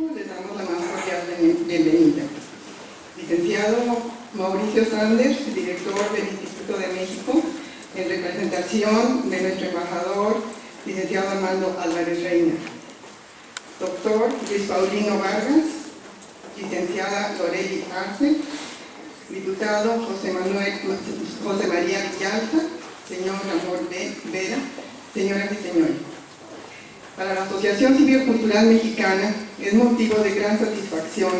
público, les damos la más cordial bienvenida. Licenciado Mauricio Sanders, director del Instituto de México, en representación de nuestro embajador, licenciado Armando Álvarez Reina. Doctor Luis Paulino Vargas, licenciada Loreli Arce, diputado José María Villalta, señor Ramón Vera, señoras y señores. Para la Asociación Civil Cultural Mexicana es motivo de gran satisfacción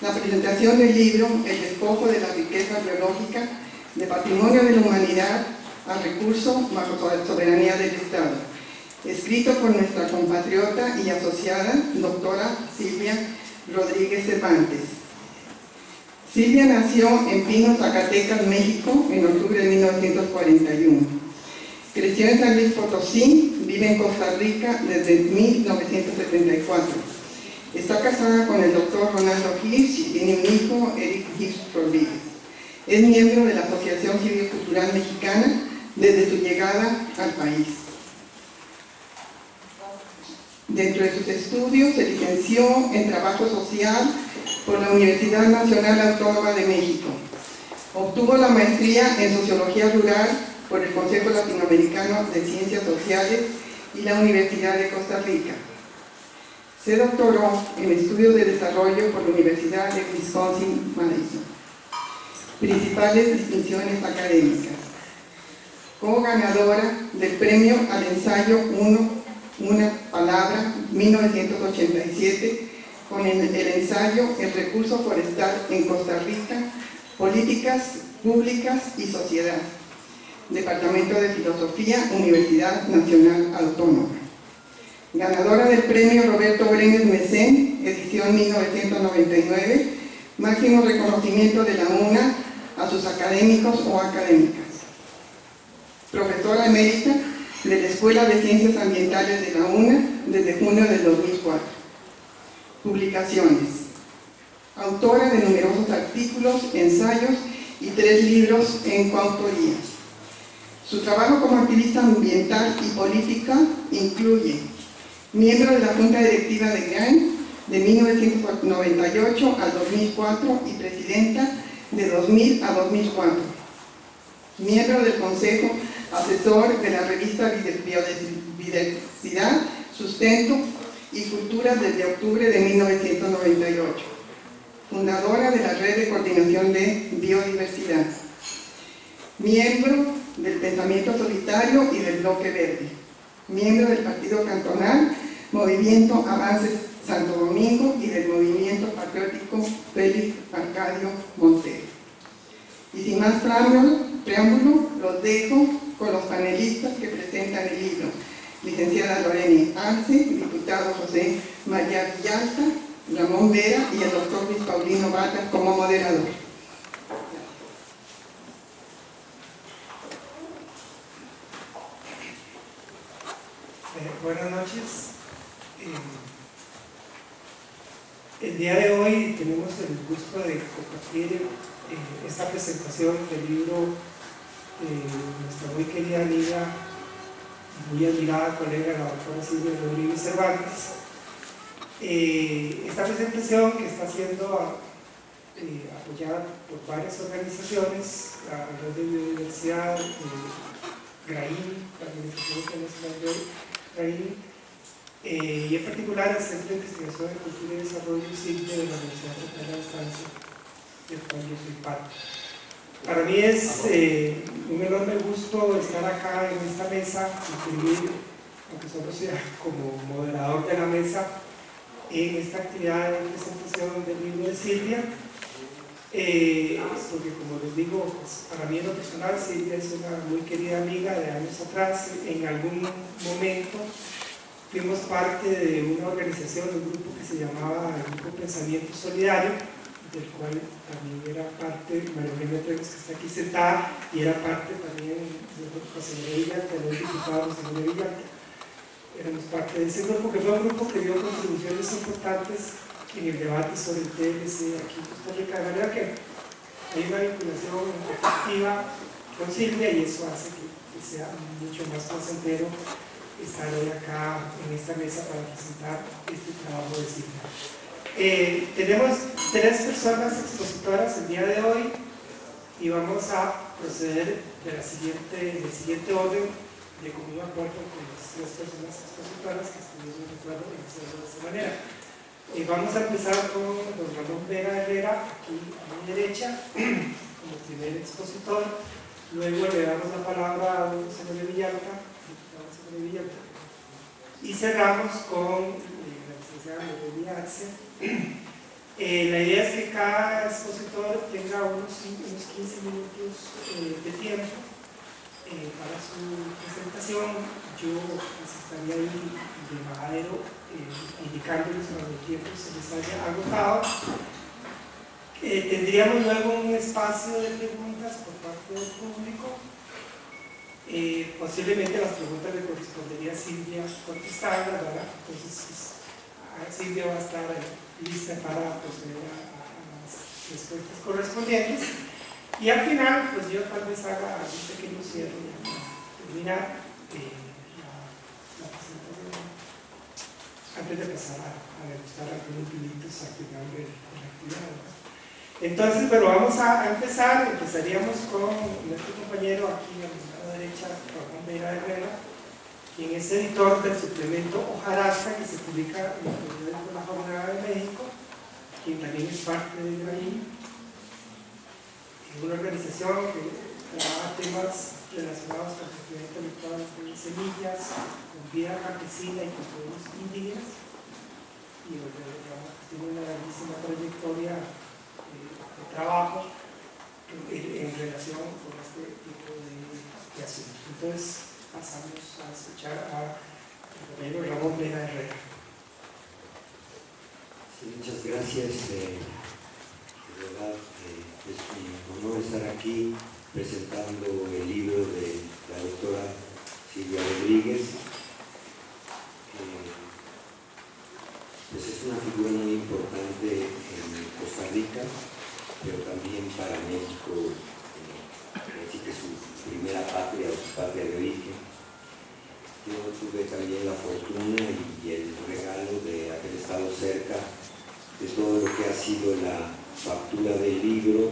la presentación del libro El despojo de la riqueza biológica de patrimonio de la humanidad al recurso bajo soberanía del Estado, escrito por nuestra compatriota y asociada, doctora Silvia Rodríguez Cervantes. Silvia nació en Pinos, Zacatecas, México, en octubre de 1941. Creció en San Luis Potosí, vive en Costa Rica desde 1974. Está casada con el doctor Ronaldo Hirsch y tiene un hijo, Eric Hirsch Rodríguez. Es miembro de la Asociación Civil Cultural Mexicana desde su llegada al país. Dentro de sus estudios se licenció en Trabajo Social por la Universidad Nacional Autónoma de México. Obtuvo la maestría en Sociología Rural por el Consejo Latinoamericano de Ciencias Sociales y la Universidad de Costa Rica. Se doctoró en Estudios de Desarrollo por la Universidad de Wisconsin-Madison. Principales distinciones académicas. Co-ganadora del Premio al Ensayo Una Palabra, 1987, con el ensayo El recurso forestal en Costa Rica, Políticas Públicas y Sociedad. Departamento de Filosofía, Universidad Nacional Autónoma. Ganadora del Premio Roberto Brenes Mesén, edición 1999, máximo reconocimiento de la UNA a sus académicos o académicas. Profesora emérita de la Escuela de Ciencias Ambientales de la UNA desde junio del 2004. Publicaciones. Autora de numerosos artículos, ensayos y 3 libros en coautoría. Su trabajo como activista ambiental y política incluye miembro de la Junta Directiva de GRAN de 1998 al 2004 y presidenta de 2000 a 2004. Miembro del Consejo Asesor de la revista Biodiversidad, Sustento y Cultura desde octubre de 1998. Fundadora de la Red de Coordinación de Biodiversidad. Miembro del Pensamiento Solitario y del Bloque Verde. Miembro del Partido Cantonal, Movimiento Avances Santo Domingo y del Movimiento Patriótico Félix Arcadio Montero. Y sin más preámbulo, los dejo con los panelistas que presentan el libro. Licenciada Loreli Arce, diputado José María Villalta, Ramón Vera y el doctor Luis Paulino Vargas como moderador. Buenas noches. El día de hoy tenemos el gusto de compartir esta presentación del libro de nuestra muy querida amiga y muy admirada colega, la doctora Silvia Rodríguez Cervantes. Esta presentación, que está siendo apoyada por varias organizaciones, la Red de Biodiversidad, GRAIN, la Organización Internacional de GRAIN, y en particular el Centro de Investigación de Cultura y Desarrollo CICDE de la Universidad Central de la Estancia, del cual yo soy parte. Para mí es un enorme gusto estar acá en esta mesa, inscribir, aunque solo sea como moderador de la mesa, en esta actividad de presentación del libro de Silvia, porque como les digo, pues, para mí en lo personal Silvia es una muy querida amiga de años atrás. En algún momento fuimos parte de una organización, un grupo que se llamaba el Grupo Pensamiento Solidario, del cual también era parte María Eugenia Treves, que está aquí sentada, y era parte también de José María Villalta, de los diputados José María Villalta. Éramos parte de ese grupo, que fue un grupo que dio contribuciones importantes en el debate sobre el TLC aquí en Costa Rica, de manera que hay una vinculación efectiva con Silvia, y eso hace que sea mucho más placentero estar hoy acá en esta mesa para presentar este trabajo de Silvia. Tenemos 3 personas expositoras el día de hoy y vamos a proceder del siguiente orden de común acuerdo con las 3 personas expositoras que estuvimos de acuerdo en hacerlo de esta manera. Vamos a empezar con don Ramón Vega Herrera, aquí a mi derecha, como primer expositor. Luego le damos la palabra a don Samuel Villalta, y cerramos con la licenciada Noelia Arce. La idea es que cada expositor tenga unos 15 minutos de tiempo para su presentación. Yo estaría ahí de majadero indicándoles cuando el tiempo se les haya agotado. Tendríamos luego un espacio de preguntas por parte del público. Posiblemente las preguntas le correspondería a Silvia contestarlas, ¿verdad? Entonces, Silvia va a estar lista para proceder a las respuestas correspondientes. Y al final, pues yo tal vez haga un pequeño cierre para terminar la presentación, antes de pasar a degustar algunos vinitos al final de la actividad, ¿verdad? Entonces, pero vamos a empezar. Empezaríamos con nuestro compañero aquí a mi lado derecha, Ramón Vega Herrera, quien es editor del suplemento Hojarasca, que se publica en el periódico La Jornada de México, quien también es parte de GRAIN, una organización que trabaja temas relacionados con el crecimiento intelectual de semillas, con vida campesina y con pueblos indígenas, y tiene una grandísima trayectoria de trabajo en relación con este tipo de asuntos. Entonces pasamos a escuchar a el compañero Ramón Vega Herrera. Sí, muchas gracias. De verdad, es un honor estar aquí presentando el libro de la doctora Silvia Rodríguez. Pues es una figura muy importante en Costa Rica, pero también para México, así que su primera patria o su patria de origen. Yo tuve también la fortuna y el regalo de haber estado cerca de todo lo que ha sido la factura del libro,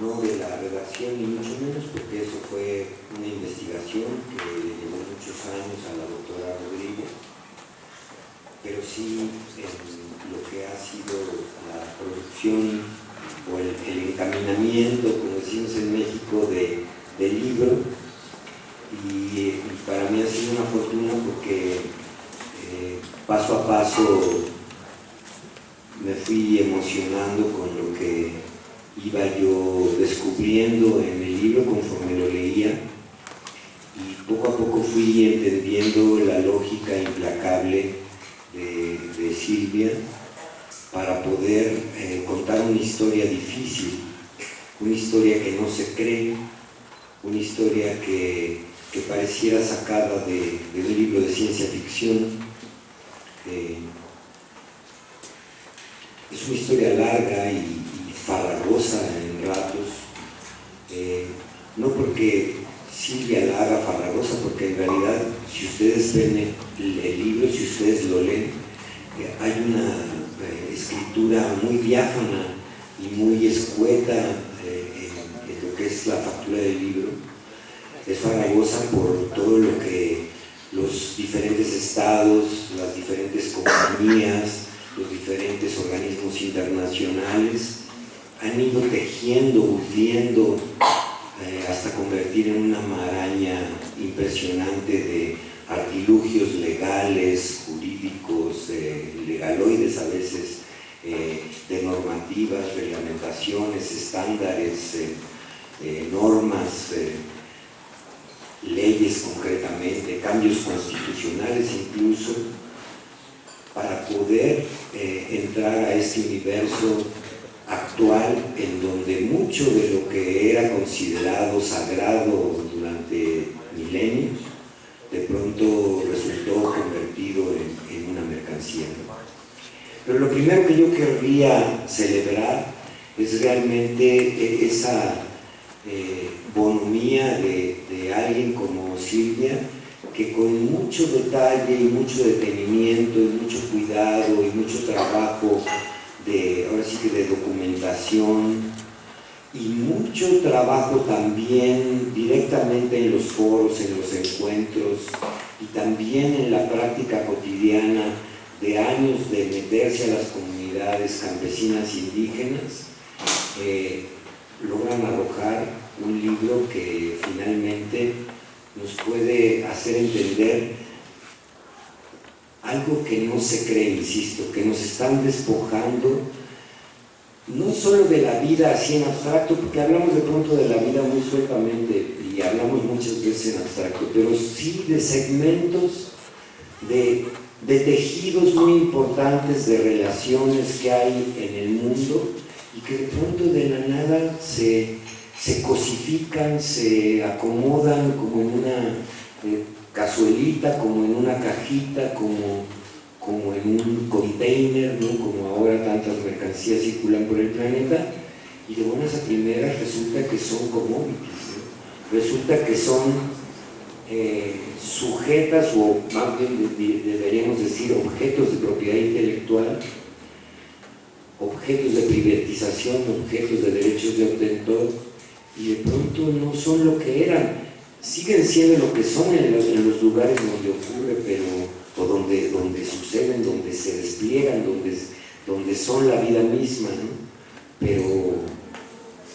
no de la redacción ni mucho menos, porque eso fue una investigación que llevó muchos años a la doctora Rodríguez, pero sí en lo que ha sido la producción o el encaminamiento, como decimos en México, del libro. Y para mí ha sido una fortuna porque paso a paso me fui emocionando con lo que iba yo descubriendo en el libro conforme lo leía, y poco a poco fui entendiendo la lógica implacable de Silvia para poder contar una historia difícil, una historia que no se cree, una historia que pareciera sacada de un libro de ciencia ficción. Es una historia larga y farragosa en ratos, no porque Silvia la haga farragosa, porque en realidad, si ustedes ven el libro, si ustedes lo leen, hay una escritura muy diáfana y muy escueta en lo que es la factura del libro. Es farragosa por todo lo que los diferentes estados, las diferentes compañías, los diferentes organismos internacionales han ido tejiendo, urdiendo, hasta convertir en una maraña impresionante de artilugios legales, jurídicos, legaloides a veces, de normativas, reglamentaciones, estándares, normas, leyes concretamente, cambios constitucionales incluso, para poder entrar a este universo actual en donde mucho de lo que era considerado sagrado durante milenios de pronto resultó convertido en una mercancía. Pero lo primero que yo querría celebrar es realmente esa bonomía de alguien como Silvia, que con mucho detalle y mucho detenimiento y mucho cuidado y mucho trabajo ahora sí que de documentación y mucho trabajo también directamente en los foros, en los encuentros y también en la práctica cotidiana de años de meterse a las comunidades campesinas indígenas, logran arrojar un libro que finalmente nos puede hacer entender algo que no se cree, insisto, que nos están despojando no solo de la vida así en abstracto, porque hablamos de pronto de la vida muy sueltamente y hablamos muchas veces en abstracto, pero sí de segmentos, de tejidos muy importantes de relaciones que hay en el mundo y que de pronto de la nada se cosifican, se acomodan como en una cazuelita, como en una cajita, como en un container, ¿no? Como ahora tantas mercancías circulan por el planeta, y de buenas a primeras resulta que son commodities, ¿no? Resulta que son sujetas, o más bien deberíamos decir objetos de propiedad intelectual, objetos de privatización, objetos de derechos de autor, y de pronto no son lo que eran, siguen siendo lo que son en los lugares donde ocurre, o donde suceden, donde se despliegan, donde son la vida misma, ¿no?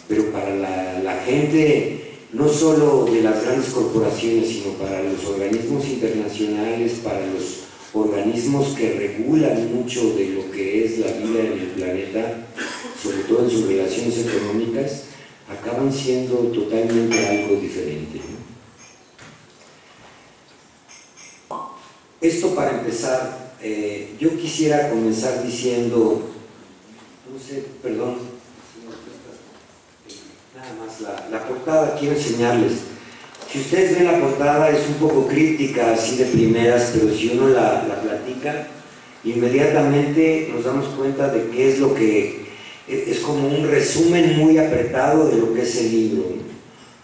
Pero para la gente, no solo de las grandes corporaciones, sino para los organismos internacionales, para los organismos que regulan mucho de lo que es la vida en el planeta, sobre todo en sus relaciones económicas, acaban siendo totalmente algo diferente, ¿no? Esto para empezar, yo quisiera comenzar diciendo, no sé, perdón, nada más la portada, quiero enseñarles. Si ustedes ven la portada es un poco críptica así de primeras, pero si uno la platica, inmediatamente nos damos cuenta de qué es lo que es, como un resumen muy apretado de lo que es el libro, ¿no?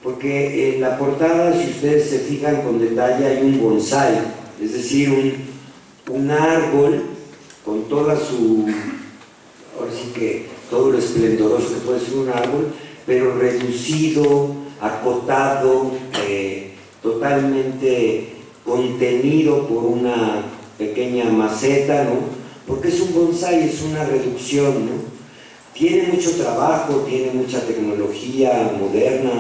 Porque en la portada, si ustedes se fijan con detalle, hay un bonsái, es decir, un árbol con toda su, ahora sí que todo lo esplendoroso que puede ser un árbol, pero reducido, acotado, totalmente contenido por una pequeña maceta, ¿no? Porque es un bonsái, es una reducción, ¿no? Tiene mucho trabajo, tiene mucha tecnología moderna,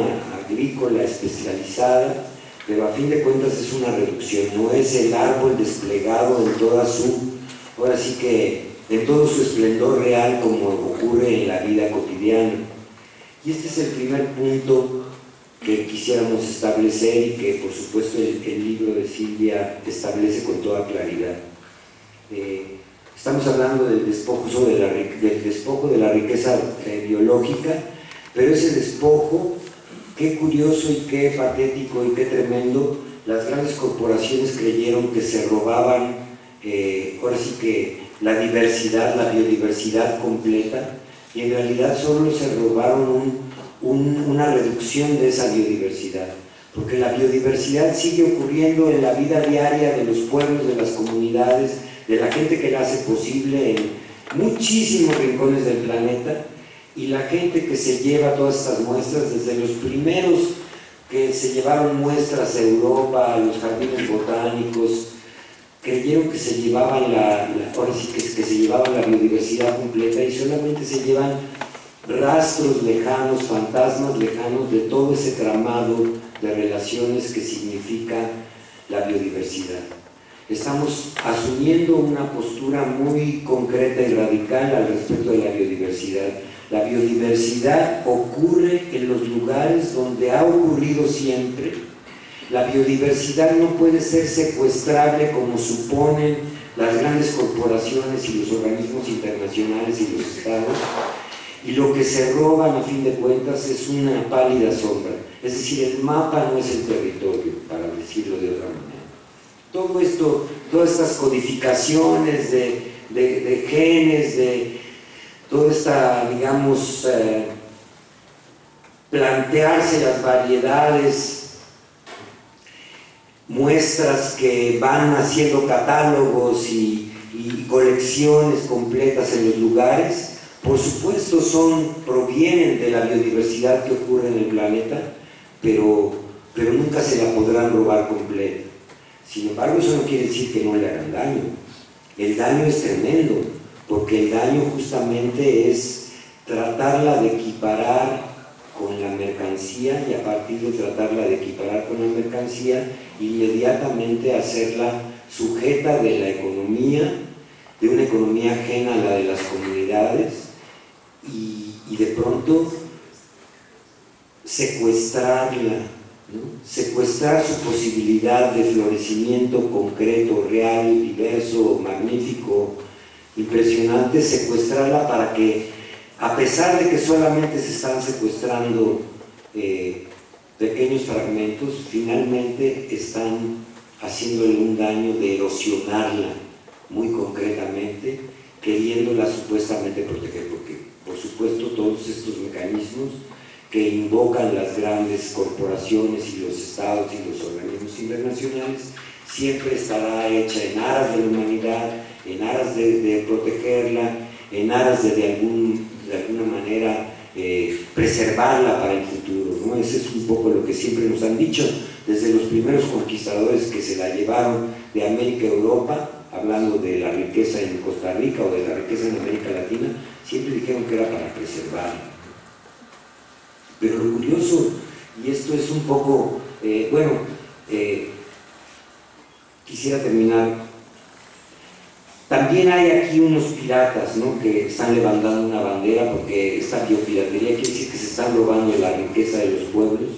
agrícola, especializada, pero a fin de cuentas es una reducción, no es el árbol desplegado en toda su, ahora sí que en todo su esplendor real como ocurre en la vida cotidiana. Y este es el primer punto que quisiéramos establecer y que por supuesto el libro de Silvia establece con toda claridad. Estamos hablando del despojo de la riqueza biológica, pero ese despojo, qué curioso y qué patético y qué tremendo, las grandes corporaciones creyeron que se robaban, ahora sí que la diversidad, la biodiversidad completa, y en realidad solo se robaron una reducción de esa biodiversidad, porque la biodiversidad sigue ocurriendo en la vida diaria de los pueblos, de las comunidades, de la gente que la hace posible en muchísimos rincones del planeta, y la gente que se lleva todas estas muestras, desde los primeros que se llevaron muestras a Europa, a los jardines botánicos, creyeron que se llevaban ahora sí que se llevaban la biodiversidad completa, y solamente se llevan rastros lejanos, fantasmas lejanos de todo ese tramado de relaciones que significa la biodiversidad. Estamos asumiendo una postura muy concreta y radical al respecto de la biodiversidad. La biodiversidad ocurre en los lugares donde ha ocurrido siempre. La biodiversidad no puede ser secuestrable como suponen las grandes corporaciones y los organismos internacionales y los estados, y lo que se roban a fin de cuentas es una pálida sombra, es decir, el mapa no es el territorio, para decirlo de otra manera. Todo esto, todas estas codificaciones de genes, de toda esta, digamos, plantearse las variedades, muestras que van haciendo catálogos y colecciones completas en los lugares, por supuesto provienen de la biodiversidad que ocurre en el planeta, pero nunca se la podrán robar completa. Sin embargo, eso no quiere decir que no le hagan daño. El daño es tremendo, porque el daño justamente es tratarla de equiparar con la mercancía, y a partir de tratarla de equiparar con la mercancía, inmediatamente hacerla sujeta de la economía, de una economía ajena a la de las comunidades, y de pronto secuestrarla, ¿no? Secuestrar su posibilidad de florecimiento concreto, real, diverso, magnífico, impresionante, secuestrarla para que, a pesar de que solamente se están secuestrando pequeños fragmentos, finalmente están haciéndole un daño de erosionarla muy concretamente, queriéndola supuestamente proteger, porque por supuesto todos estos mecanismos que invocan las grandes corporaciones y los estados y los organismos internacionales siempre estará hecha en aras de la humanidad, en aras de protegerla, en aras de alguna manera preservarla para el futuro, ¿no? Ese es un poco lo que siempre nos han dicho desde los primeros conquistadores que se la llevaron de América a Europa, hablando de la riqueza en Costa Rica o de la riqueza en América Latina, siempre dijeron que era para preservarla. Pero lo curioso, y esto es un poco, quisiera terminar. También hay aquí unos piratas, ¿no?, que están levantando una bandera, porque esta biopiratería quiere decir que se están robando la riqueza de los pueblos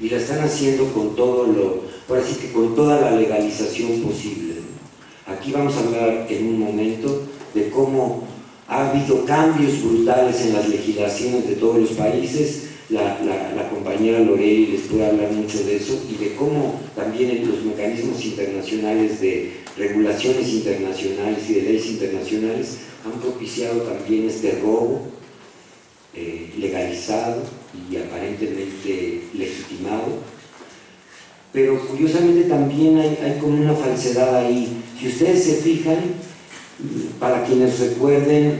y la están haciendo con por así que con toda la legalización posible, ¿no? Aquí vamos a hablar en un momento de cómo ha habido cambios brutales en las legislaciones de todos los países. La compañera Lorelli les puede hablar mucho de eso, y de cómo también los mecanismos internacionales de regulaciones internacionales y de leyes internacionales han propiciado también este robo legalizado y aparentemente legitimado. Pero curiosamente también hay como una falsedad ahí. Si ustedes se fijan, para quienes recuerden,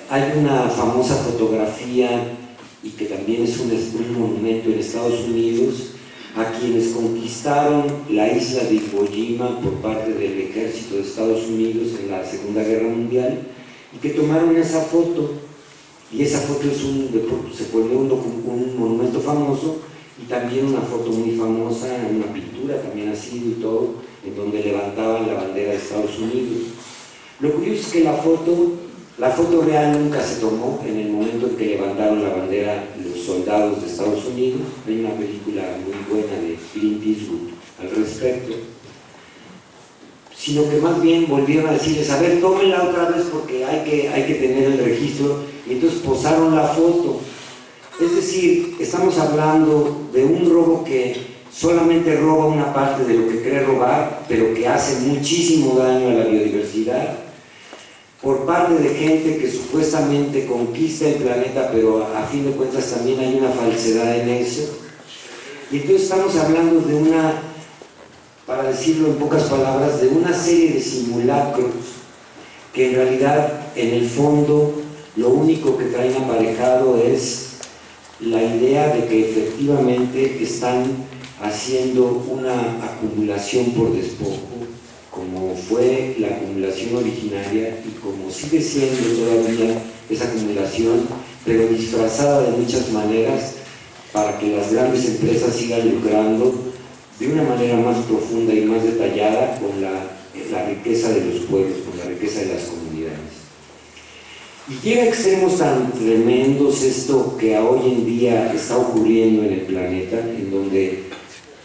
hay una famosa fotografía, y que también es un monumento en Estados Unidos, a quienes conquistaron la isla de Iwo Jima por parte del ejército de Estados Unidos en la Segunda Guerra Mundial, y que tomaron esa foto, y esa foto se volvió un monumento famoso, y también una foto muy famosa, una pintura también ha sido y todo, en donde levantaban la bandera de Estados Unidos. Lo curioso es que la foto real nunca se tomó en el momento en que levantaron la bandera los soldados de Estados Unidos. Hay una película muy buena de Clint Eastwood al respecto, sino que más bien volvieron a decirles: a ver, tómenla otra vez porque hay que tener el registro, y entonces posaron la foto. Es decir, estamos hablando de un robo que solamente roba una parte de lo que cree robar, pero que hace muchísimo daño a la biodiversidad, por parte de gente que supuestamente conquista el planeta, pero a fin de cuentas también hay una falsedad en eso. Y entonces estamos hablando de para decirlo en pocas palabras, de una serie de simulacros que en realidad, en el fondo, lo único que traen aparejado es la idea de que efectivamente están haciendo una acumulación por despojo, como fue la acumulación originaria y como sigue siendo todavía esa acumulación, pero disfrazada de muchas maneras para que las grandes empresas sigan lucrando de una manera más profunda y más detallada con la riqueza de los pueblos, con la riqueza de las comunidades. Y llega a extremos tan tremendos esto que hoy en día está ocurriendo en el planeta, en donde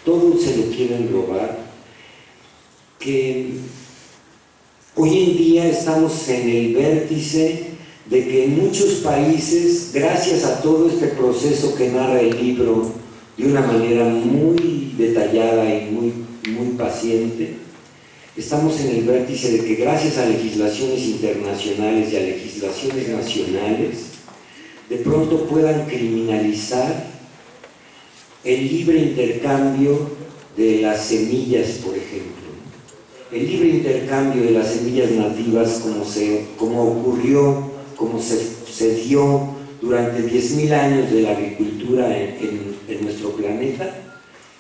todo se lo quieren robar, que hoy en día estamos en el vértice de que en muchos países, gracias a todo este proceso que narra el libro de una manera muy detallada y muy paciente, estamos en el vértice de que gracias a legislaciones internacionales y a legislaciones nacionales, de pronto puedan criminalizar el libre intercambio de las semillas, por ejemplo. El libre intercambio de las semillas nativas, como ocurrió, como se dio durante 10.000 años de la agricultura en nuestro planeta,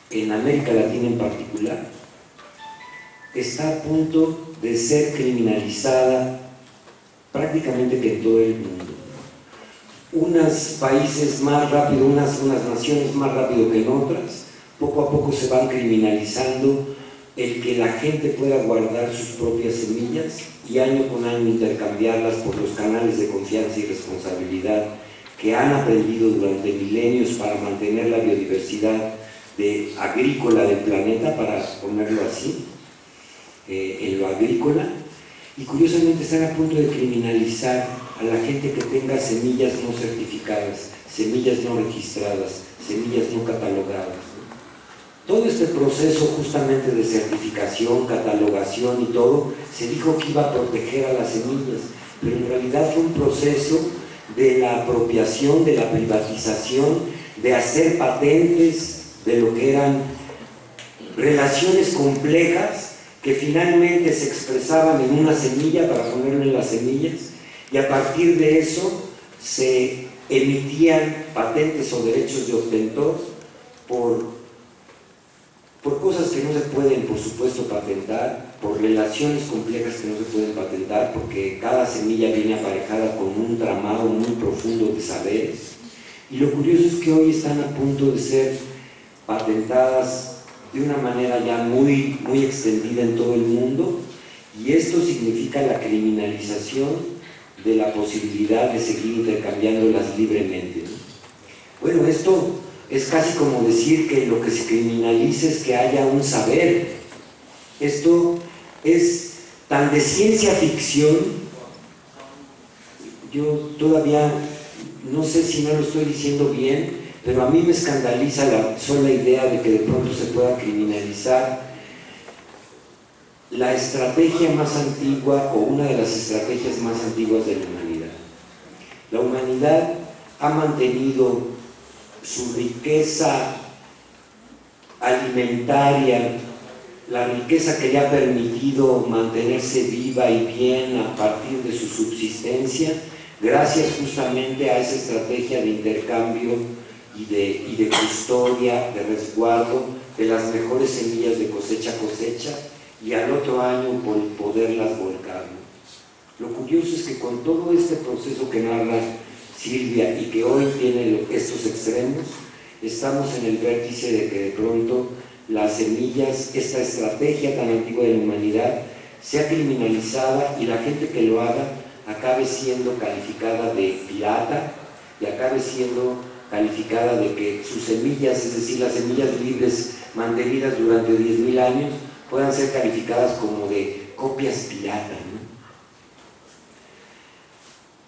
en América Latina en particular, está a punto de ser criminalizada prácticamente que en todo el mundo. Unos países más rápido, unas naciones más rápido que en otras, poco a poco se van criminalizando el que la gente pueda guardar sus propias semillas y año con año intercambiarlas por los canales de confianza y responsabilidad que han aprendido durante milenios para mantener la biodiversidad agrícola del planeta, para ponerlo así, en lo agrícola. Y curiosamente están a punto de criminalizar a la gente que tenga semillas no certificadas, semillas no registradas, semillas no catalogadas. Todo este proceso justamente de certificación, catalogación y todo, se dijo que iba a proteger a las semillas, pero en realidad fue un proceso de la apropiación, de la privatización, de hacer patentes de lo que eran relaciones complejas que finalmente se expresaban en una semilla para ponerlo en las semillas, y a partir de eso se emitían patentes o derechos de obtentor por cosas que no se pueden, por supuesto, patentar, por relaciones complejas que no se pueden patentar, porque cada semilla viene aparejada con un tramado muy profundo de saberes. Y lo curioso es que hoy están a punto de ser patentadas de una manera ya muy extendida en todo el mundo, y esto significa la criminalización de la posibilidad de seguir intercambiándolas libremente, ¿no? Bueno, esto es casi como decir que lo que se criminaliza es que haya un saber. Esto es tan de ciencia ficción, yo todavía no sé si no lo estoy diciendo bien, pero a mí me escandaliza la sola idea de que de pronto se pueda criminalizar la estrategia más antigua, o una de las estrategias más antiguas de la humanidad. La humanidad ha mantenido su riqueza alimentaria, la riqueza que le ha permitido mantenerse viva y bien a partir de su subsistencia, gracias justamente a esa estrategia de intercambio y de custodia, de resguardo de las mejores semillas de cosecha a cosecha, y al otro año poderlas volcar. Lo curioso es que con todo este proceso que narra Silvia y que hoy tiene estos extremos, estamos en el vértice de que de pronto las semillas, esta estrategia tan antigua de la humanidad, sea criminalizada y la gente que lo haga acabe siendo calificada de pirata y acabe siendo calificada de que sus semillas, es decir, las semillas libres mantenidas durante 10.000 años, puedan ser calificadas como de copias pirata, ¿no?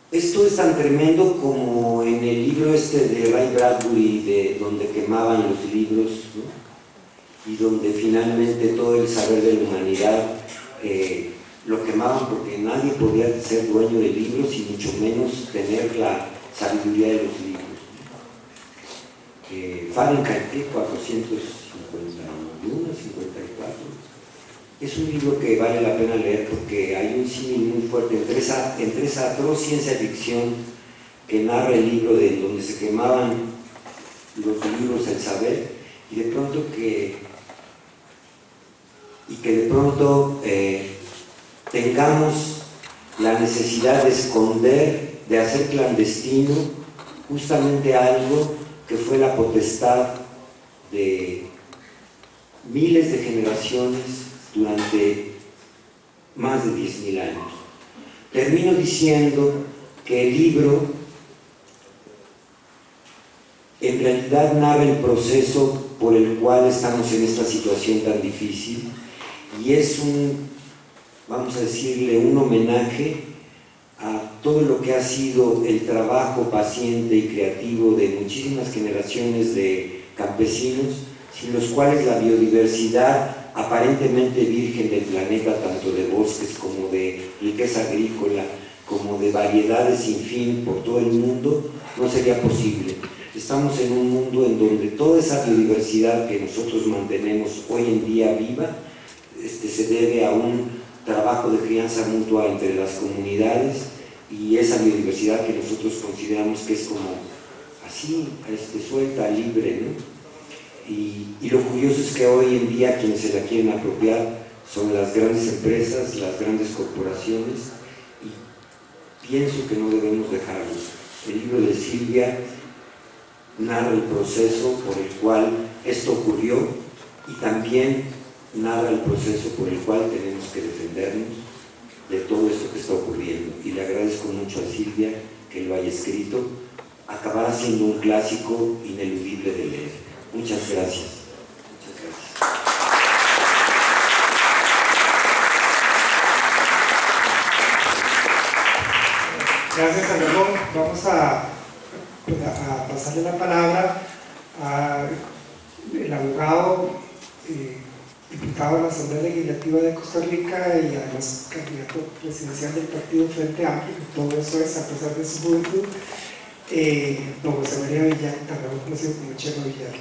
Esto es tan tremendo como en el libro este de Ray Bradbury, de donde quemaban los libros, ¿no? Y donde finalmente todo el saber de la humanidad lo quemaban porque nadie podía ser dueño de libros y mucho menos tener la sabiduría de los libros. Fahrenheit 451, 54. Es un libro que vale la pena leer porque hay un símil muy fuerte entre esa atroz ciencia ficción que narra el libro de donde se quemaban los libros del saber, y de pronto tengamos la necesidad de esconder, de hacer clandestino justamente algo que fue la potestad de miles de generaciones durante más de 10.000 años. Termino diciendo que el libro en realidad narra el proceso por el cual estamos en esta situación tan difícil, y es vamos a decirle, un homenaje a todo lo que ha sido el trabajo paciente y creativo de muchísimas generaciones de campesinos, sin los cuales la biodiversidad aparentemente virgen del planeta, tanto de bosques como de riqueza agrícola, como de variedades sin fin por todo el mundo, no sería posible. Estamos en un mundo en donde toda esa biodiversidad que nosotros mantenemos hoy en día viva se debe a un trabajo de crianza mutua entre las comunidades, y esa biodiversidad que nosotros consideramos que es como así, suelta, libre, ¿no? Y lo curioso es que hoy en día quienes se la quieren apropiar son las grandes empresas, las grandes corporaciones, y pienso que no debemos dejarlos. El libro de Silvia narra el proceso por el cual esto ocurrió, y también narra el proceso por el cual tenemos que defendernos de todo esto que está ocurriendo. Y le agradezco mucho a Silvia que lo haya escrito. Acabará siendo un clásico ineludible de leer. Muchas gracias. Muchas gracias. Gracias, Salomón. Vamos a pasarle la palabra al abogado, diputado de la Asamblea Legislativa de Costa Rica y además candidato presidencial del partido Frente Amplio. Todo eso es a pesar de su juventud. Don José María Villar, también conocido como Chelo Villar.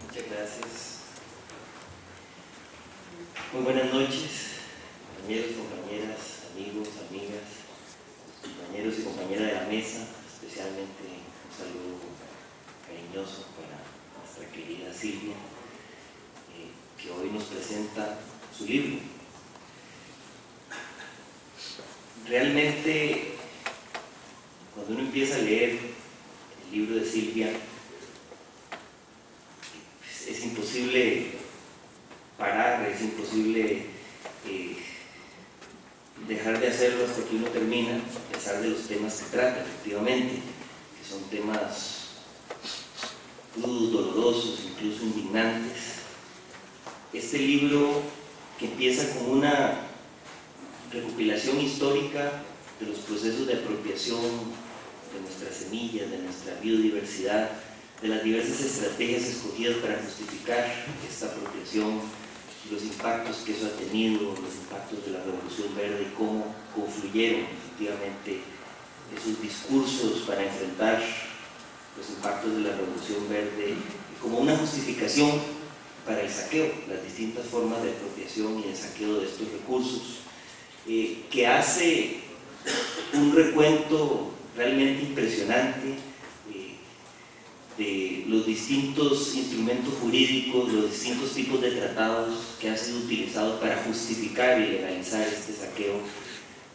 Muchas gracias. Muy buenas noches, compañeros, compañeras, amigos, amigas, compañeros y compañeras de la mesa, especialmente un saludo cariñoso para nuestra querida Silvia, que hoy nos presenta su libro. Realmente, cuando uno empieza a leer el libro de Silvia, es imposible parar, es imposible dejar de hacerlo hasta que uno termina, a pesar de los temas que trata, efectivamente, que son temas crudos, dolorosos, incluso indignantes. Este libro, que empieza con una recopilación histórica de los procesos de apropiación de nuestras semillas, de nuestra biodiversidad, de las diversas estrategias escogidas para justificar esta apropiación, los impactos que eso ha tenido, los impactos de la Revolución Verde y cómo confluyeron efectivamente esos discursos para enfrentar los impactos de la Revolución Verde como una justificación para el saqueo, las distintas formas de apropiación y de saqueo de estos recursos, que hace un recuento realmente impresionante de los distintos instrumentos jurídicos, los distintos tipos de tratados que han sido utilizados para justificar y legalizar este saqueo,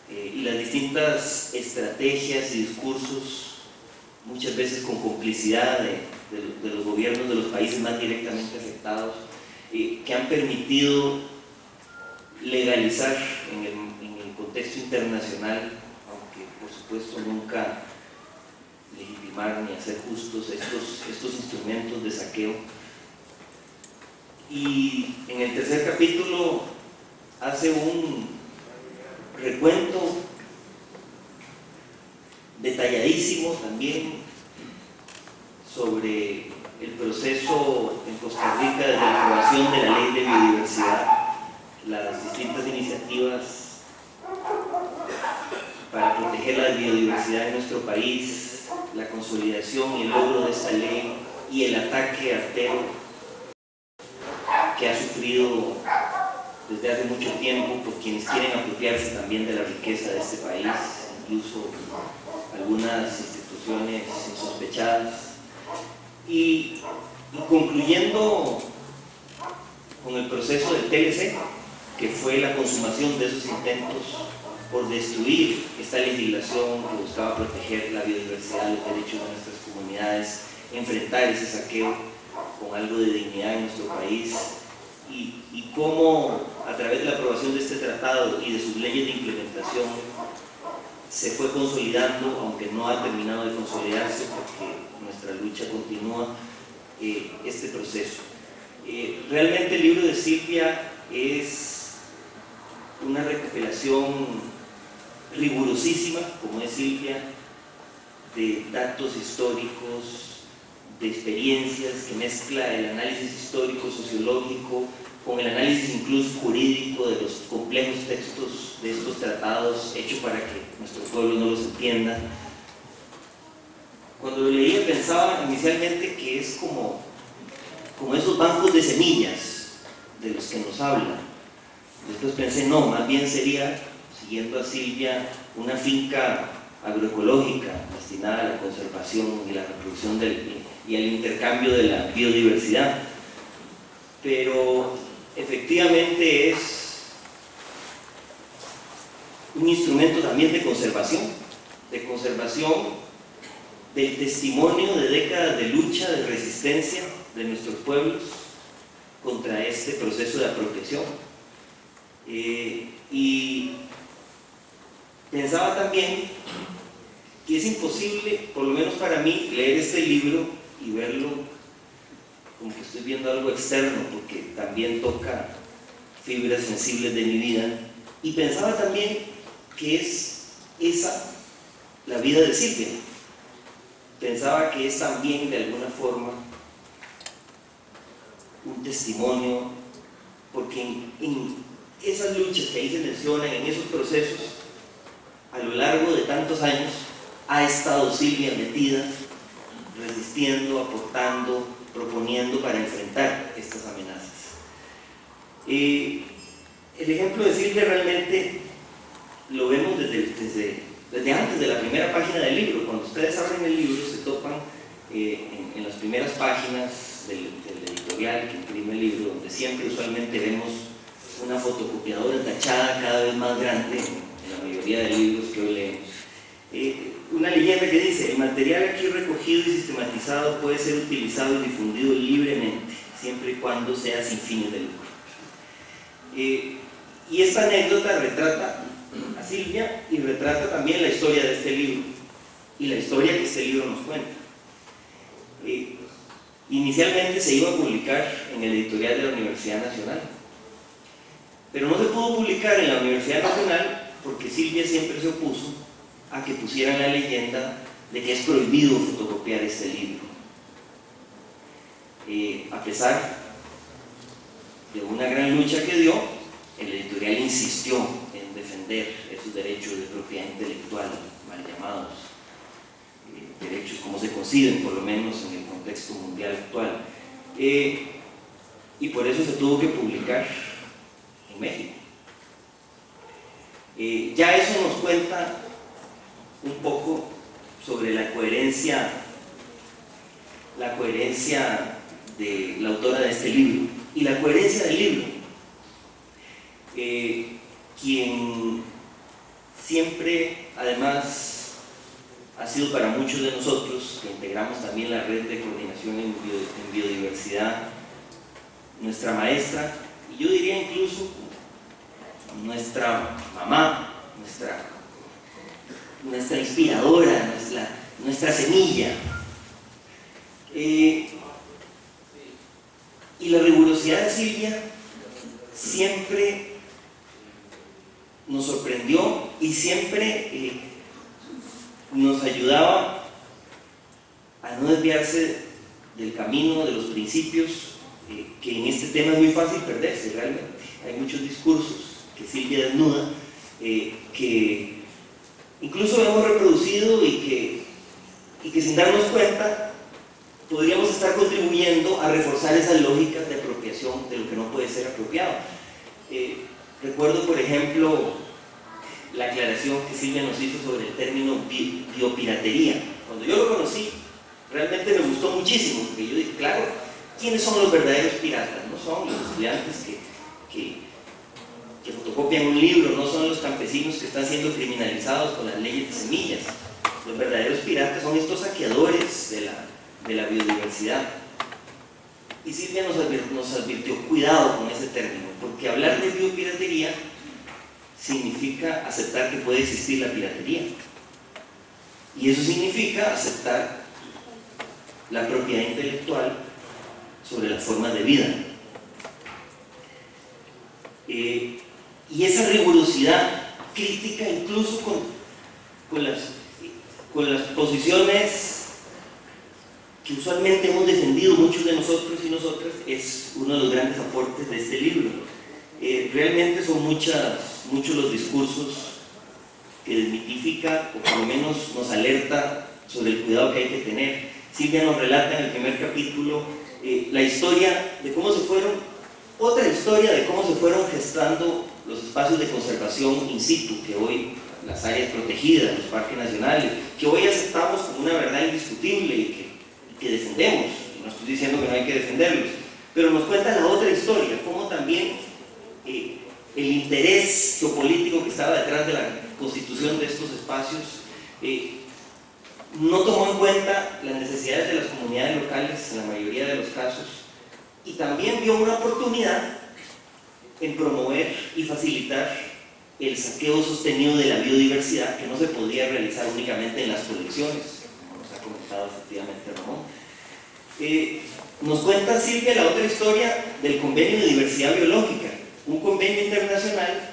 y las distintas estrategias y discursos, muchas veces con complicidad de los gobiernos de los países más directamente afectados, que han permitido legalizar en el contexto internacional, aunque por supuesto nunca legitimar ni hacer justos estos instrumentos de saqueo. Y en el tercer capítulo hace un recuento detalladísimo también sobre el proceso en Costa Rica desde la aprobación de la Ley de Biodiversidad, las distintas iniciativas para proteger la biodiversidad en nuestro país, la consolidación y el logro de esta ley y el ataque artero que ha sufrido desde hace mucho tiempo por quienes quieren apropiarse también de la riqueza de este país, incluso algunas instituciones insospechadas. Y concluyendo con el proceso del TLC, que fue la consumación de esos intentos por destruir esta legislación que buscaba proteger la biodiversidad, los derechos de nuestras comunidades, enfrentar ese saqueo con algo de dignidad en nuestro país, y cómo a través de la aprobación de este tratado y de sus leyes de implementación se fue consolidando, aunque no ha terminado de consolidarse porque nuestra lucha continúa, este proceso. Realmente el libro de Silvia es una recopilación rigurosísima, como es Silvia, de datos históricos, de experiencias, que mezcla el análisis histórico, sociológico, con el análisis incluso jurídico de los complejos textos de estos tratados hechos para que nuestro pueblo no los entienda. Cuando lo leía pensaba inicialmente que es como esos bancos de semillas de los que nos habla. Después pensé, no, más bien sería, siguiendo a Silvia, una finca agroecológica destinada a la conservación y la reproducción y al intercambio de la biodiversidad. Pero efectivamente es un instrumento también de conservación del testimonio de décadas de lucha, de resistencia de nuestros pueblos contra este proceso de apropiación. Y pensaba también que es imposible, por lo menos para mí, leer este libro y verlo como que estoy viendo algo externo, porque también toca fibras sensibles de mi vida. Y pensaba también que es esa la vida de Silvia. Pensaba que es también de alguna forma un testimonio, porque en esas luchas que ahí se mencionan, en esos procesos, a lo largo de tantos años, ha estado Silvia metida, resistiendo, aportando, proponiendo para enfrentar estas amenazas. El ejemplo de Silvia realmente lo vemos desde antes de la primera página del libro. Cuando ustedes abren el libro se topan en las primeras páginas del editorial que imprime el libro, donde siempre usualmente vemos una fotocopiadora tachada cada vez más grande en la mayoría de libros que hoy leemos. Una leyenda que dice: el material aquí recogido y sistematizado puede ser utilizado y difundido libremente, siempre y cuando sea sin fines de lucro. Y esta anécdota retrata a Silvia y retrata también la historia de este libro y la historia que este libro nos cuenta. Inicialmente se iba a publicar en el editorial de la Universidad Nacional, pero no se pudo publicar en la Universidad Nacional porque Silvia siempre se opuso a que pusieran la leyenda de que es prohibido fotocopiar este libro. A pesar de una gran lucha que dio, el editorial insistió en defender esos derechos de propiedad intelectual, mal llamados derechos como se conciben, por lo menos en el contexto mundial actual. Y por eso se tuvo que publicar en México. Ya eso nos cuenta un poco sobre la coherencia de la autora de este libro y la coherencia del libro. Quien siempre, además, ha sido para muchos de nosotros, que integramos también la red de coordinación en biodiversidad, nuestra maestra, y yo diría incluso nuestra mamá, nuestra inspiradora, nuestra semilla. Y la rigurosidad de Silvia siempre nos sorprendió y siempre nos ayudaba a no desviarse del camino, de los principios, que en este tema es muy fácil perderse realmente. Hay muchos discursos que Silvia desnuda, que incluso hemos reproducido y que sin darnos cuenta podríamos estar contribuyendo a reforzar esas lógicas de apropiación de lo que no puede ser apropiado. Recuerdo, por ejemplo, la aclaración que Silvia nos hizo sobre el término biopiratería. Cuando yo lo conocí, realmente me gustó muchísimo, porque yo dije, claro, ¿quiénes son los verdaderos piratas? No son los estudiantes que fotocopian un libro, no son los campesinos que están siendo criminalizados con las leyes de semillas. Los verdaderos piratas son estos saqueadores de la biodiversidad. Y Silvia nos advirtió, cuidado con ese término, porque hablar de biopiratería significa aceptar que puede existir la piratería. Y eso significa aceptar la propiedad intelectual sobre las formas de vida. Y esa rigurosidad crítica incluso con las posiciones que usualmente hemos defendido muchos de nosotros y nosotras, es uno de los grandes aportes de este libro. Realmente son muchos los discursos que desmitifica, o por lo menos nos alerta sobre el cuidado que hay que tener. Silvia nos relata en el primer capítulo la historia de cómo se fueron, otra historia de cómo se fueron gestando los espacios de conservación in situ, que hoy, las áreas protegidas, los parques nacionales, que hoy aceptamos como una verdad indiscutible y que defendemos. No estoy diciendo que no hay que defenderlos, pero nos cuenta la otra historia, cómo también el interés geopolítico que estaba detrás de la constitución de estos espacios no tomó en cuenta las necesidades de las comunidades locales en la mayoría de los casos, y también vio una oportunidad en promover y facilitar el saqueo sostenido de la biodiversidad, que no se podía realizar únicamente en las colecciones, como nos ha comentado efectivamente Ramón. Nos cuenta Silvia la otra historia del Convenio de Diversidad Biológica, un convenio internacional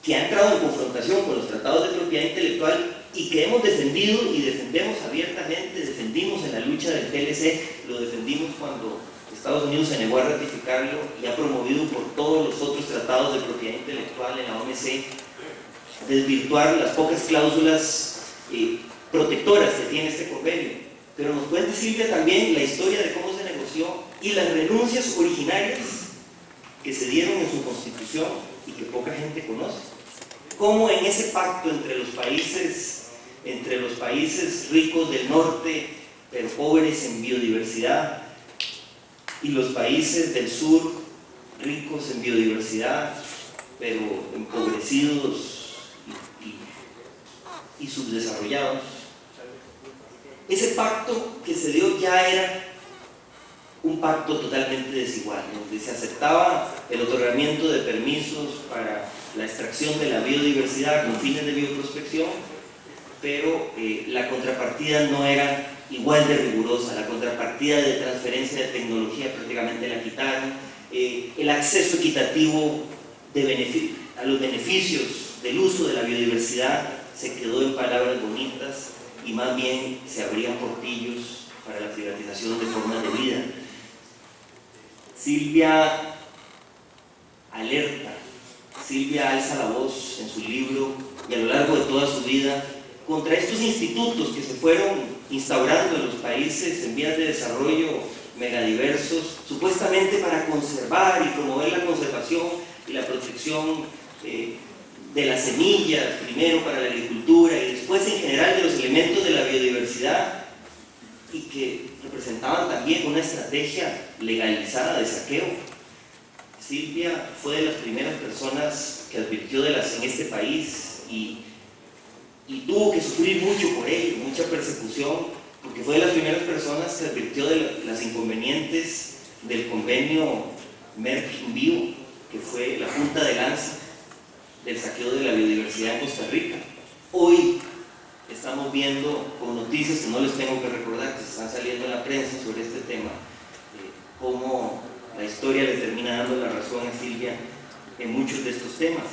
que ha entrado en confrontación con los tratados de propiedad intelectual y que hemos defendido y defendemos abiertamente. Defendimos en la lucha del TLC, lo defendimos cuando Estados Unidos se negó a ratificarlo y ha promovido por todos los otros tratados de propiedad intelectual en la OMC desvirtuar las pocas cláusulas protectoras que tiene este convenio. Pero nos cuenta Silvia también la historia de cómo se negoció y las renuncias originarias que se dieron en su constitución y que poca gente conoce. Cómo en ese pacto entre los países ricos del norte, pero pobres en biodiversidad, y los países del sur, ricos en biodiversidad, pero empobrecidos y subdesarrollados, ese pacto que se dio ya era un pacto totalmente desigual, donde se aceptaba el otorgamiento de permisos para la extracción de la biodiversidad con fines de bioprospección, pero la contrapartida no era igual de rigurosa. La contrapartida de transferencia de tecnología prácticamente la quitaron. El acceso equitativo a los beneficios del uso de la biodiversidad se quedó en palabras bonitas y más bien se abrían portillos para la privatización de formas de vida. Silvia alerta, Silvia alza la voz en su libro y a lo largo de toda su vida contra estos institutos que se fueron instaurando en los países en vías de desarrollo megadiversos, supuestamente para conservar y promover la conservación y la protección de las semillas, primero para la agricultura y después en general de los elementos de la biodiversidad, y que representaban también una estrategia legalizada de saqueo. Silvia fue de las primeras personas que advirtió en este país y tuvo que sufrir mucho por ello, mucha persecución, porque fue de las primeras personas que advirtió de las inconvenientes del convenio Merck-Bio, que fue la punta de lanza del saqueo de la biodiversidad en Costa Rica. Hoy estamos viendo con noticias que no les tengo que recordar, que se están saliendo en la prensa sobre este tema, cómo la historia le termina dando la razón a Silvia en muchos de estos temas.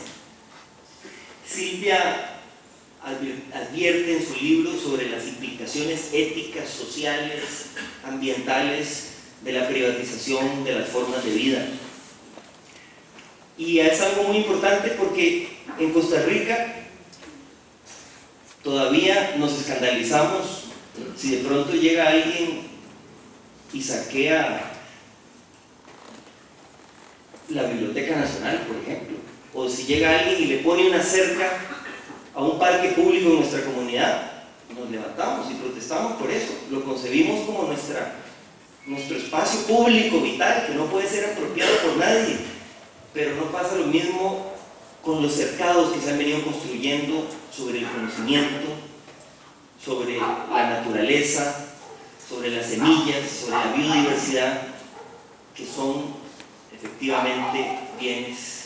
Silvia advierte en su libro sobre las implicaciones éticas, sociales, ambientales de la privatización de las formas de vida. Y es algo muy importante porque en Costa Rica todavía nos escandalizamos si de pronto llega alguien y saquea la Biblioteca Nacional, por ejemplo, o si llega alguien y le pone una cerca a un parque público en nuestra comunidad. Nos levantamos y protestamos por eso, lo concebimos como nuestro espacio público vital, que no puede ser apropiado por nadie. Pero no pasa lo mismo con los cercados que se han venido construyendo sobre el conocimiento, sobre la naturaleza, sobre las semillas, sobre la biodiversidad, que son efectivamente bienes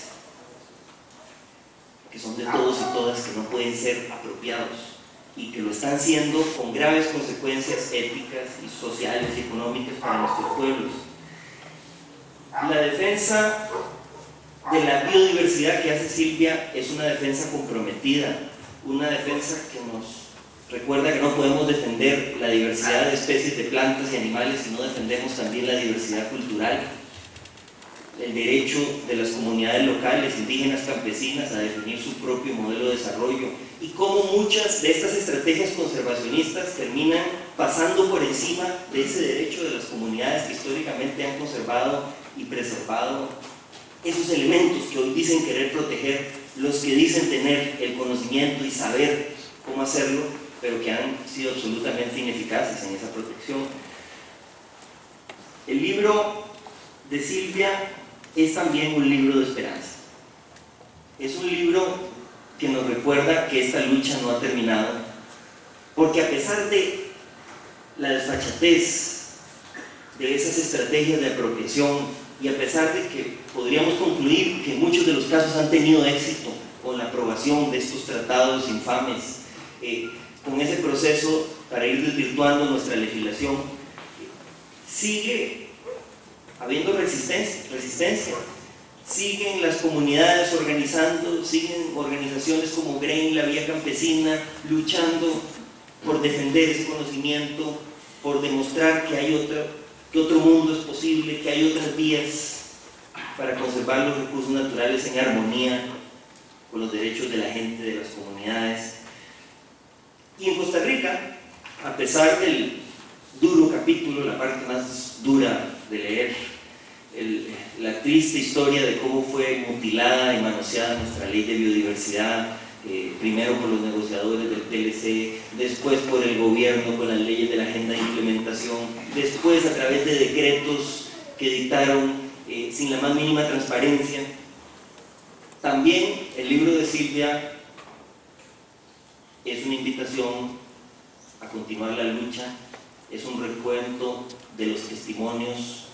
que son de todos y todas, que no pueden ser apropiados y que lo están siendo con graves consecuencias éticas y sociales y económicas para nuestros pueblos. La defensa de la biodiversidad que hace Silvia es una defensa comprometida, una defensa que nos recuerda que no podemos defender la diversidad diversidad de especies de plantas y animales si no defendemos también la diversidad cultural, el derecho de las comunidades locales, indígenas, campesinas, a definir su propio modelo de desarrollo, y cómo muchas de estas estrategias conservacionistas terminan pasando por encima de ese derecho de las comunidades que históricamente han conservado y preservado esos elementos que hoy dicen querer proteger, los que dicen tener el conocimiento y saber cómo hacerlo, pero que han sido absolutamente ineficaces en esa protección. El libro de Silvia es también un libro de esperanza. Es un libro que nos recuerda que esta lucha no ha terminado, porque a pesar de la desfachatez de esas estrategias de apropiación, y a pesar de que podríamos concluir que muchos de los casos han tenido éxito con la aprobación de estos tratados infames, con ese proceso para ir desvirtuando nuestra legislación, sigue habiendo resistencia. Siguen las comunidades organizando, siguen organizaciones como GRAIN, la Vía Campesina, luchando por defender ese conocimiento, por demostrar que otro mundo es posible, que hay otras vías para conservar los recursos naturales en armonía con los derechos de la gente, de las comunidades. Y en Costa Rica, a pesar del duro capítulo, la parte más dura de leer, la triste historia de cómo fue mutilada y manoseada nuestra ley de biodiversidad, primero por los negociadores del TLC, después por el gobierno con las leyes de la agenda de implementación, después a través de decretos que dictaron sin la más mínima transparencia. También el libro de Silvia es una invitación a continuar la lucha, es un recuento de los testimonios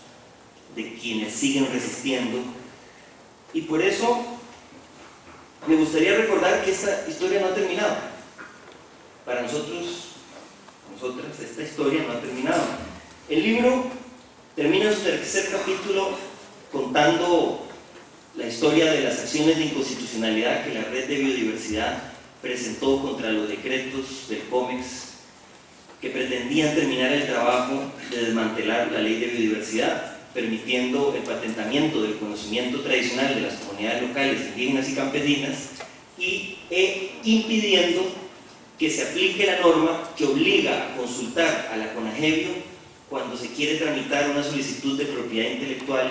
de quienes siguen resistiendo, y por eso me gustaría recordar que esta historia no ha terminado. Para nosotros, nosotras, esta historia no ha terminado. El libro termina en su tercer capítulo contando la historia de las acciones de inconstitucionalidad que la Red de Biodiversidad presentó contra los decretos del COMEX que pretendían terminar el trabajo de desmantelar la ley de biodiversidad, permitiendo el patentamiento del conocimiento tradicional de las comunidades locales, indígenas y campesinas, e impidiendo que se aplique la norma que obliga a consultar a la CONAGEBIO cuando se quiere tramitar una solicitud de propiedad intelectual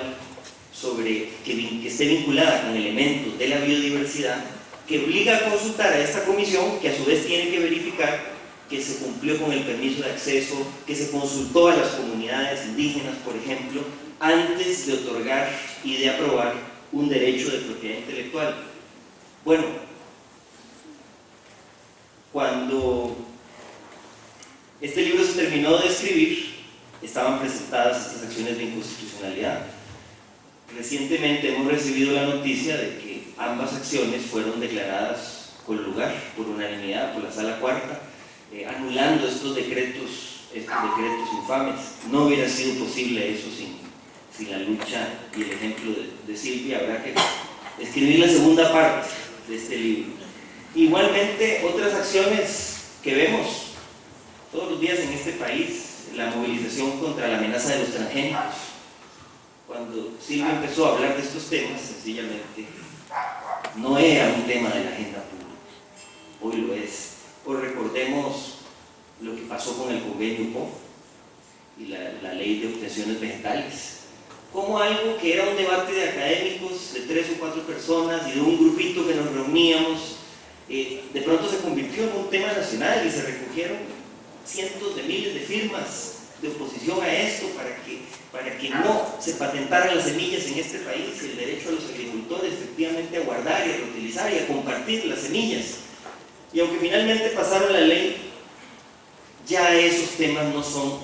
que esté vinculada con elementos de la biodiversidad, que obliga a consultar a esta comisión, que a su vez tiene que verificar que se cumplió con el permiso de acceso, que se consultó a las comunidades indígenas, por ejemplo, antes de otorgar y de aprobar un derecho de propiedad intelectual. Bueno, cuando este libro se terminó de escribir, estaban presentadas estas acciones de inconstitucionalidad. Recientemente hemos recibido la noticia de que ambas acciones fueron declaradas con lugar, por unanimidad, por la Sala Cuarta, anulando estos decretos infames. No hubiera sido posible eso sin la lucha y el ejemplo de Silvia. Habrá que escribir la segunda parte de este libro. Igualmente, otras acciones que vemos todos los días en este país, la movilización contra la amenaza de los transgénicos. Cuando Silvia empezó a hablar de estos temas, sencillamente no era un tema de la agenda pública, hoy lo es. O recordemos lo que pasó con el convenio PO y la ley de obtenciones vegetales, como algo que era un debate de académicos, de 3 o 4 personas y de un grupito que nos reuníamos, de pronto se convirtió en un tema nacional y se recogieron cientos de miles de firmas de oposición a esto para que no se patentaran las semillas en este país, y el derecho a los agricultores efectivamente a guardar y a reutilizar y a compartir las semillas. Y aunque finalmente pasaron la ley, ya esos temas no son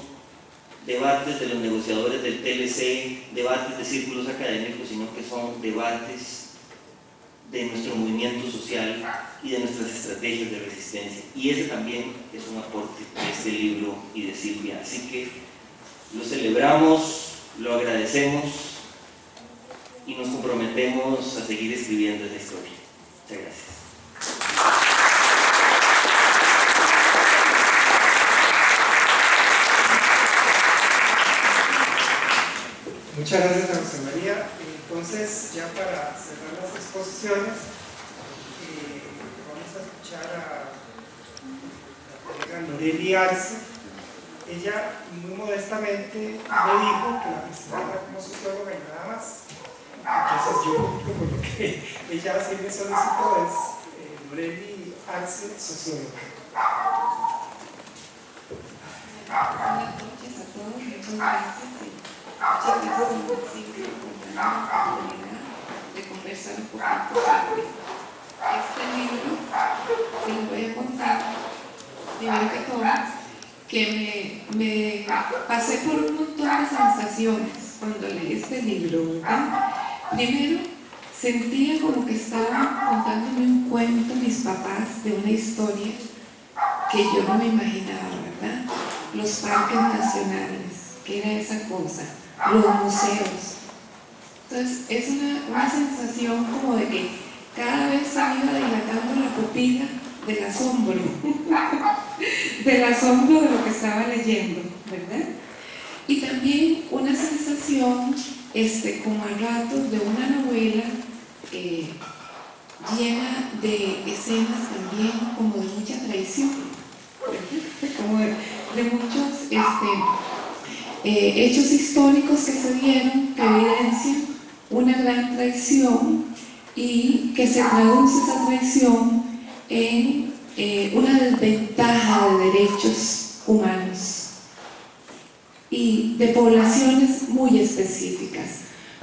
debates de los negociadores del TLC, debates de círculos académicos, sino que son debates de nuestro movimiento social y de nuestras estrategias de resistencia. Y ese también es un aporte de este libro y de Silvia. Así que lo celebramos, lo agradecemos y nos comprometemos a seguir escribiendo esta historia. Muchas gracias. Muchas gracias a José María. Entonces, ya para cerrar las exposiciones, vamos a escuchar a la colega Noreli Arce. Ella muy modestamente me dijo que la presentara como socióloga y nada más. Entonces yo, por lo que ella sí me solicitó, es Noreli Arce, socióloga. Buenas noches a todos, muchas gracias. Muchas gracias a Silvia por darme la oportunidad de conversar un poquito sobre este libro. Y les voy a contar, primero que todo, que me pasé por un montón de sensaciones cuando leí este libro, ¿verdad? Primero, sentía como que estaban contándome un cuento mis papás de una historia que yo no me imaginaba, ¿verdad? Los parques nacionales, ¿qué era esa cosa? Los museos. Entonces, es una sensación como de que cada vez se me iba dilatando la pupila del asombro, del asombro de lo que estaba leyendo, ¿verdad? Y también una sensación, como a ratos, de una novela llena de escenas también como de mucha traición, como de muchos hechos históricos que se dieron, que evidencian una gran traición y que se traduce esa traición en una desventaja de derechos humanos y de poblaciones muy específicas,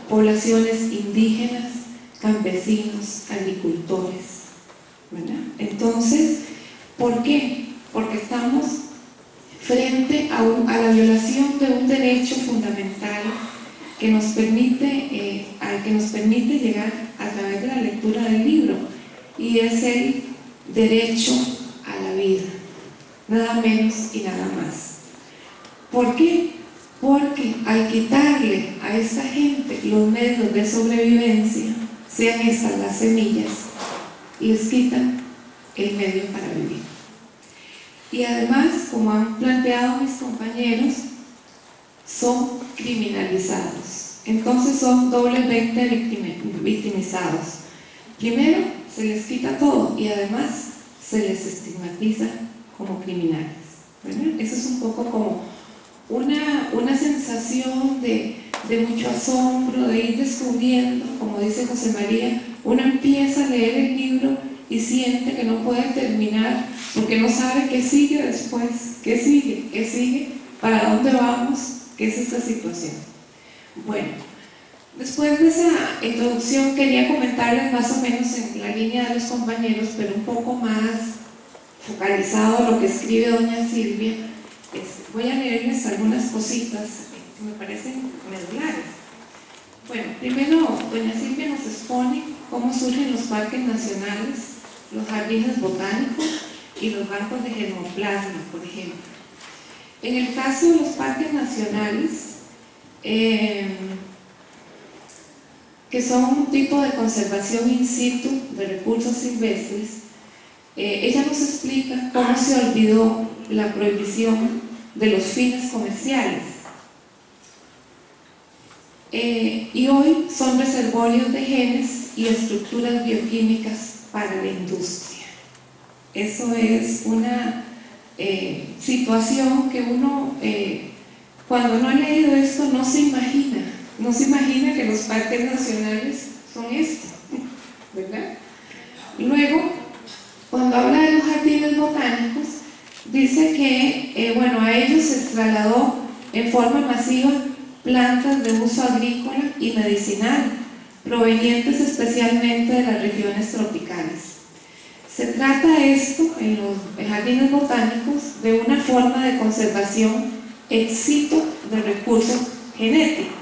poblaciones indígenas, campesinos, agricultores, ¿verdad? Entonces, ¿por qué? Porque estamos frente a la violación de un derecho fundamental que nos permite, al que nos permite llegar a través de la lectura del libro, y es el derecho a la vida, nada menos y nada más. ¿Por qué? Porque al quitarle a esta gente los medios de sobrevivencia, sean estas las semillas, les quitan el medio para vivir. Y además, como han planteado mis compañeros, son criminalizados. Entonces son doblemente victimizados. Primero, se les quita todo y además se les estigmatiza como criminales, ¿verdad? Eso es un poco como una sensación de mucho asombro, de ir descubriendo, como dice José María, uno empieza a leer el libro y siente que no puede terminar porque no sabe qué sigue después, qué sigue, para dónde vamos, qué es esta situación. Bueno, después de esa introducción quería comentarles más o menos en la línea de los compañeros, pero un poco más focalizado a lo que escribe doña Silvia. Voy a leerles algunas cositas que me parecen medulares. Bueno, primero doña Silvia nos expone cómo surgen los parques nacionales, los jardines botánicos y los bancos de germoplasma, por ejemplo. En el caso de los parques nacionales, que son un tipo de conservación in situ de recursos silvestres, ella nos explica cómo se olvidó la prohibición de los fines comerciales. Y hoy son reservorios de genes y estructuras bioquímicas para la industria. Eso es una situación que uno, cuando no ha leído esto, no se imagina que los parques nacionales son esto, ¿verdad? Luego, cuando habla de los jardines botánicos, dice que, bueno, a ellos se trasladó en forma masiva plantas de uso agrícola y medicinal, provenientes especialmente de las regiones tropicales. Se trata esto, en los jardines botánicos, de una forma de conservación ex situ de recursos genéticos.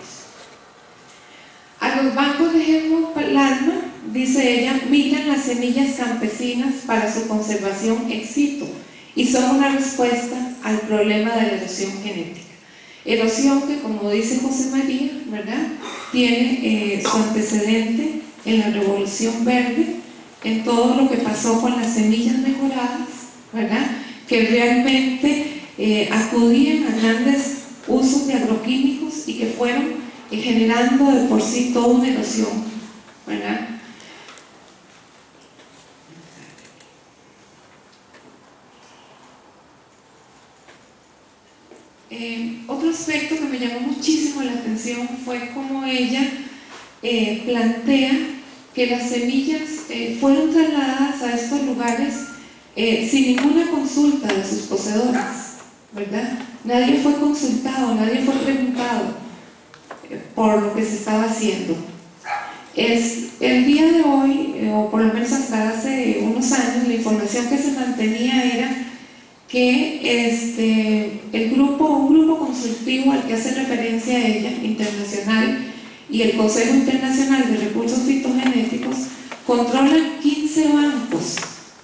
A los bancos de germoplasma, dice ella, migran las semillas campesinas para su conservación ex situ y son una respuesta al problema de la erosión genética. Erosión que, como dice José María, ¿verdad?, tiene su antecedente en la Revolución Verde, en todo lo que pasó con las semillas mejoradas, ¿verdad?, que realmente acudían a grandes usos de agroquímicos y que fueron generando de por sí toda una erosión, ¿verdad? Otro aspecto que me llamó muchísimo la atención fue cómo ella plantea que las semillas fueron trasladadas a estos lugares sin ninguna consulta de sus poseedores, ¿verdad? Nadie fue consultado, nadie fue preguntado por lo que se estaba haciendo. El día de hoy, o por lo menos hasta hace unos años, la información que se mantenía era que un grupo consultivo al que hace referencia a ella, internacional, y el Consejo Internacional de Recursos Fitogenéticos, controlan 15 bancos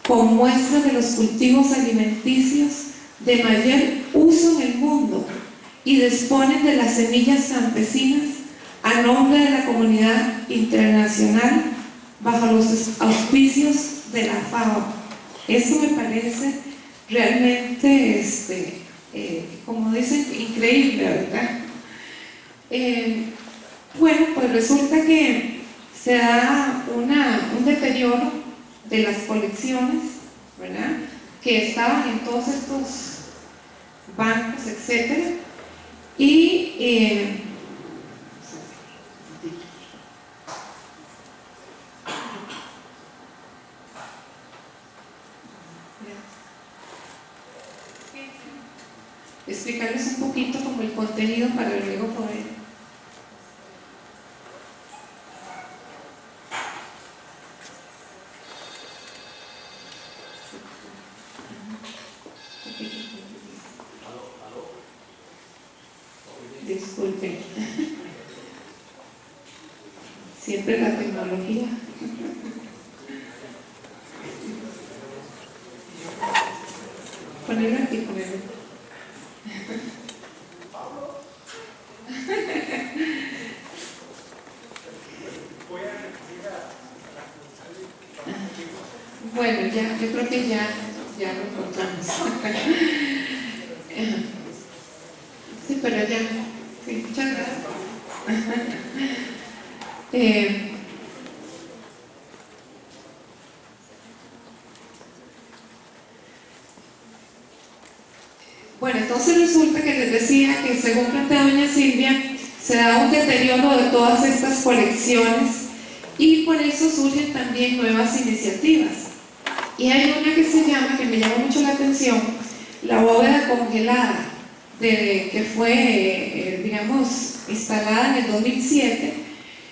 con muestras de los cultivos alimenticios de mayor uso en el mundo y disponen de las semillas campesinas a nombre de la comunidad internacional bajo los auspicios de la FAO. Eso me parece realmente, como dicen, increíble, ¿verdad? Bueno, pues resulta que se da un deterioro de las colecciones, ¿verdad?, que estaban en todos estos bancos, etcétera, y explicarles un poquito como el contenido para luego poder. Disculpen. Siempre la tecnología. Ponerlo aquí, ponerlo. Bueno, ya, yo creo que ya lo encontramos. Sí, pero ya, sí, muchas gracias. Bueno, entonces resulta que les decía que según plantea doña Silvia, se da un deterioro de todas estas colecciones y por eso surgen también nuevas iniciativas. Y hay una que se llama, que me llama mucho la atención, la bóveda congelada, que fue, digamos, instalada en el 2007,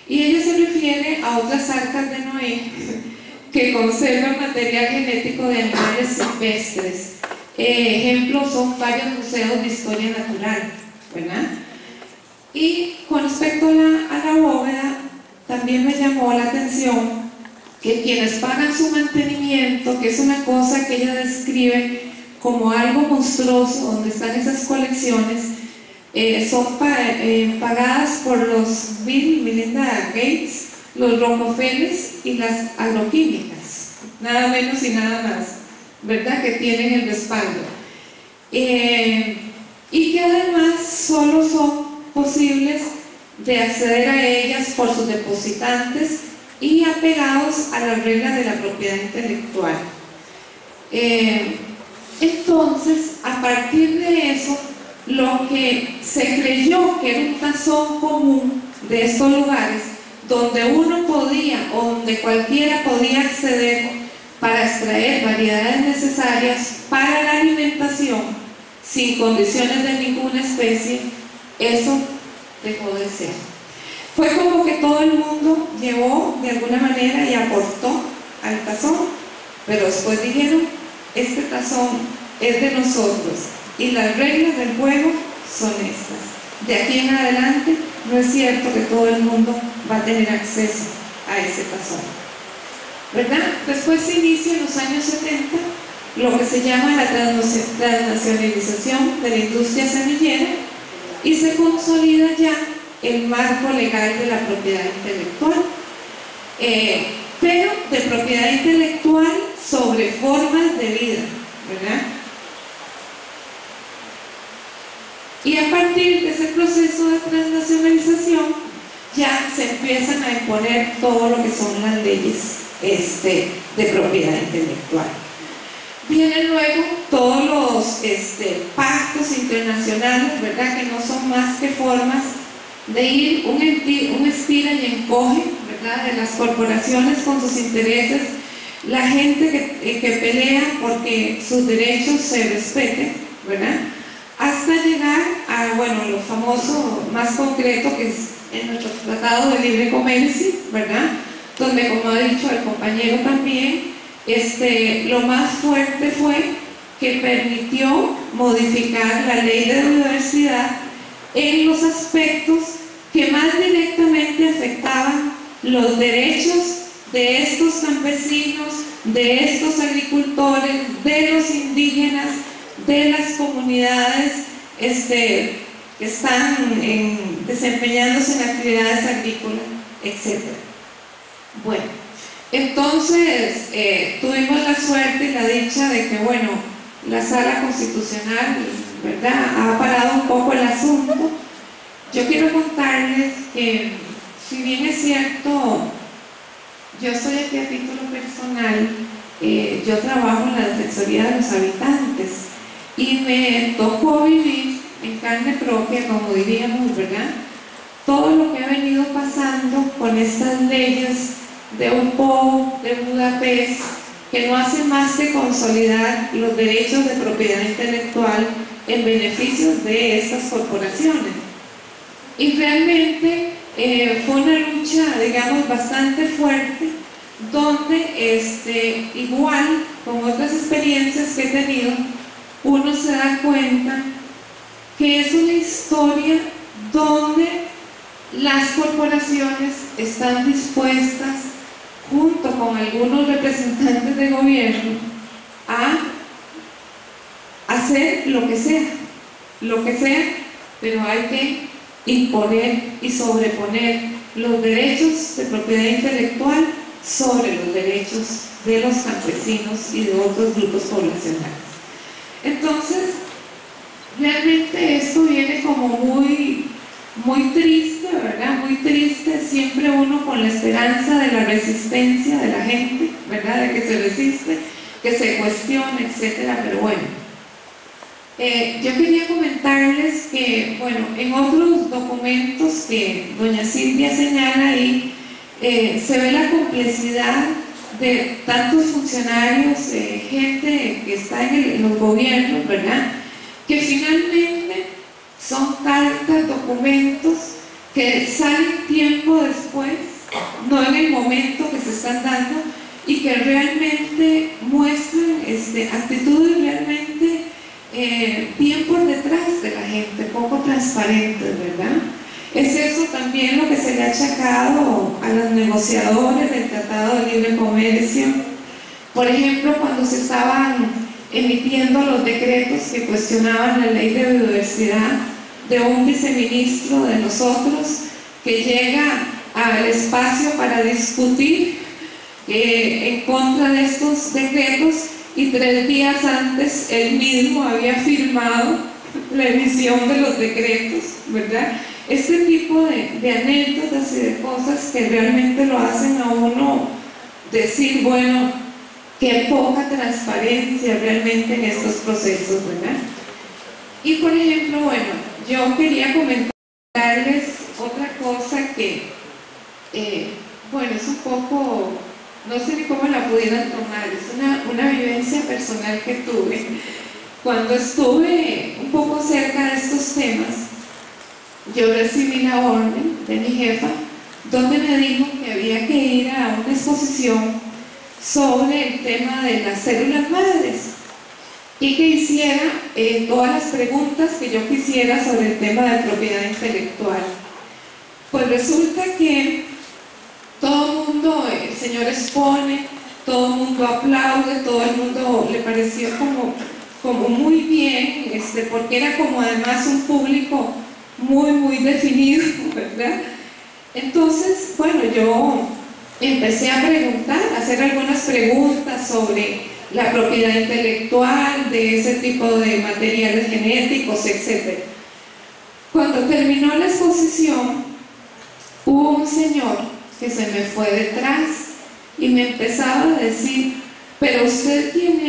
y ella se refiere a otras arcas de Noé que conservan material genético de animales silvestres. Ejemplos son varios museos de historia natural, ¿verdad? Y con respecto a la bóveda, también me llamó la atención que quienes pagan su mantenimiento, que es una cosa que ella describe como algo monstruoso, donde están esas colecciones, son pagadas por los Bill y Melinda Gates, los Rockefellers y las agroquímicas, nada menos y nada más, ¿verdad?, que tienen el respaldo. Y que además solo son posibles de acceder a ellas por sus depositantes y apegados a las reglas de la propiedad intelectual. Entonces, a partir de eso, lo que se creyó que era un tazón común de estos lugares, donde uno podía o donde cualquiera podía acceder para extraer variedades necesarias para la alimentación sin condiciones de ninguna especie, eso dejó de ser. Fue como que todo el mundo llevó de alguna manera y aportó al tazón, pero después dijeron, este tazón es de nosotros y las reglas del juego son estas. De aquí en adelante no es cierto que todo el mundo va a tener acceso a ese tazón, ¿verdad? Después se inicia en los años 70 lo que se llama la transnacionalización de la industria semillera y se consolida ya el marco legal de la propiedad intelectual, pero de propiedad intelectual sobre formas de vida, ¿verdad? Y a partir de ese proceso de transnacionalización ya se empiezan a imponer todo lo que son las leyes de propiedad intelectual. Vienen luego todos los pactos internacionales, ¿verdad?, que no son más que formas de ir un estira y encoge, ¿verdad?, de las corporaciones con sus intereses, la gente que pelea porque sus derechos se respeten, ¿verdad?, hasta llegar a, bueno, lo famoso más concreto que es en nuestro Tratado de Libre Comercio, ¿verdad?, donde, como ha dicho el compañero también, lo más fuerte fue que permitió modificar la ley de biodiversidad en los aspectos que más directamente afectaban los derechos de estos campesinos, de estos agricultores, de los indígenas, de las comunidades que están desempeñándose en actividades agrícolas, etc. Bueno, entonces tuvimos la suerte y la dicha de que, bueno, la Sala Constitucional, ¿verdad?, ha parado un poco el asunto. Yo quiero contarles que, si bien es cierto, yo estoy aquí a título personal, yo trabajo en la Defensoría de los Habitantes y me tocó vivir en carne propia, como diríamos, ¿verdad?, todo lo que ha venido pasando con estas leyes de UPO, de Budapest, que no hace más que consolidar los derechos de propiedad intelectual en beneficio de estas corporaciones. Y realmente fue una lucha, digamos, bastante fuerte, donde igual con otras experiencias que he tenido, uno se da cuenta que es una historia donde las corporaciones están dispuestas, junto con algunos representantes de gobierno, a hacer lo que sea, pero hay que imponer y sobreponer los derechos de propiedad intelectual sobre los derechos de los campesinos y de otros grupos poblacionales. Entonces, realmente esto viene como muy triste, ¿verdad? Muy triste, siempre uno con la esperanza de la resistencia de la gente, ¿verdad?, de que se resiste, que se cuestione, etcétera, pero bueno. Yo quería comentarles que, bueno, en otros documentos que doña Silvia señala ahí, se ve la complejidad de tantos funcionarios, gente que está en los gobiernos, ¿verdad?, que finalmente son cartas, documentos que salen tiempo después, no en el momento que se están dando, y que realmente muestran actitudes realmente bien por detrás de la gente, poco transparentes, ¿verdad? Es eso también lo que se le ha achacado a los negociadores del Tratado de Libre Comercio. Por ejemplo, cuando se estaban emitiendo los decretos que cuestionaban la ley de biodiversidad, de un viceministro de nosotros que llega al espacio para discutir en contra de estos decretos, y 3 días antes él mismo había firmado la emisión de los decretos, ¿verdad? Este tipo de anécdotas y de cosas que realmente lo hacen a uno decir, bueno, qué poca transparencia realmente en estos procesos, ¿verdad? Y por ejemplo, bueno, yo quería comentarles otra cosa que, bueno, es un poco, no sé ni cómo la pudieran tomar, es una vivencia personal que tuve. Cuando estuve un poco cerca de estos temas, yo recibí la orden de mi jefa, donde me dijo que había que ir a una exposición sobre el tema de las células madres y que hiciera todas las preguntas que yo quisiera sobre el tema de propiedad intelectual. Pues resulta que todo el mundo, el señor expone, todo el mundo aplaude, todo el mundo le pareció como muy bien, porque era como además un público muy definido, ¿verdad? Entonces, bueno, yo empecé a preguntar, a hacer algunas preguntas sobre la propiedad intelectual de ese tipo de materiales genéticos, etc. Cuando terminó la exposición, hubo un señor que se me fue detrás y me empezaba a decir: pero usted quién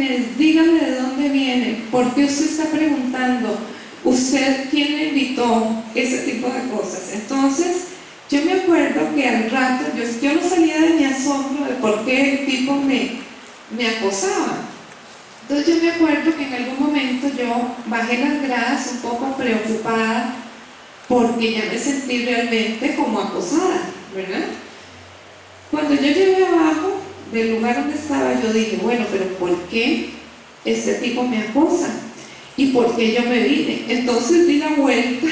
es, dígame de dónde viene, ¿por qué usted está preguntando? ¿Usted quién le invitó? Ese tipo de cosas. Entonces, yo me acuerdo que al rato, yo no salía de mi asombro de por qué el tipo me acosaba. Entonces yo me acuerdo que en algún momento yo bajé las gradas un poco preocupada porque ya me sentí realmente como acosada, ¿verdad? Cuando yo llegué abajo del lugar donde estaba, yo dije: bueno, pero ¿por qué este tipo me acosa? ¿Y por qué yo me vine? Entonces di la vuelta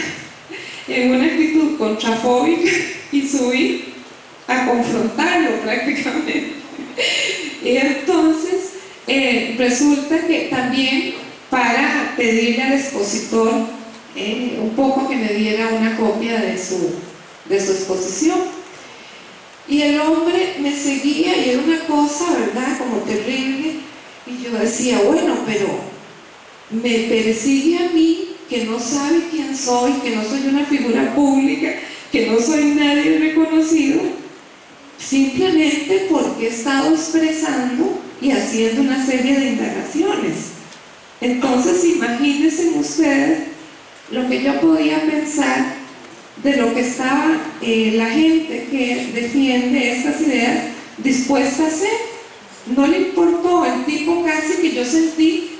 en una actitud contrafóbica y subí a confrontarlo prácticamente. Y entonces resulta que también, para pedirle al expositor un poco que me diera una copia de su exposición, y el hombre me seguía y era una cosa, ¿verdad?, como terrible. Y yo decía: bueno, pero me persigue a mí, que no sabe quién soy, que no soy una figura pública, que no soy nadie reconocido, simplemente porque he estado expresando y haciendo una serie de indagaciones. Entonces imagínense ustedes lo que yo podía pensar de lo que estaba la gente que defiende estas ideas dispuesta a hacer. No le importó, el tipo casi que yo sentí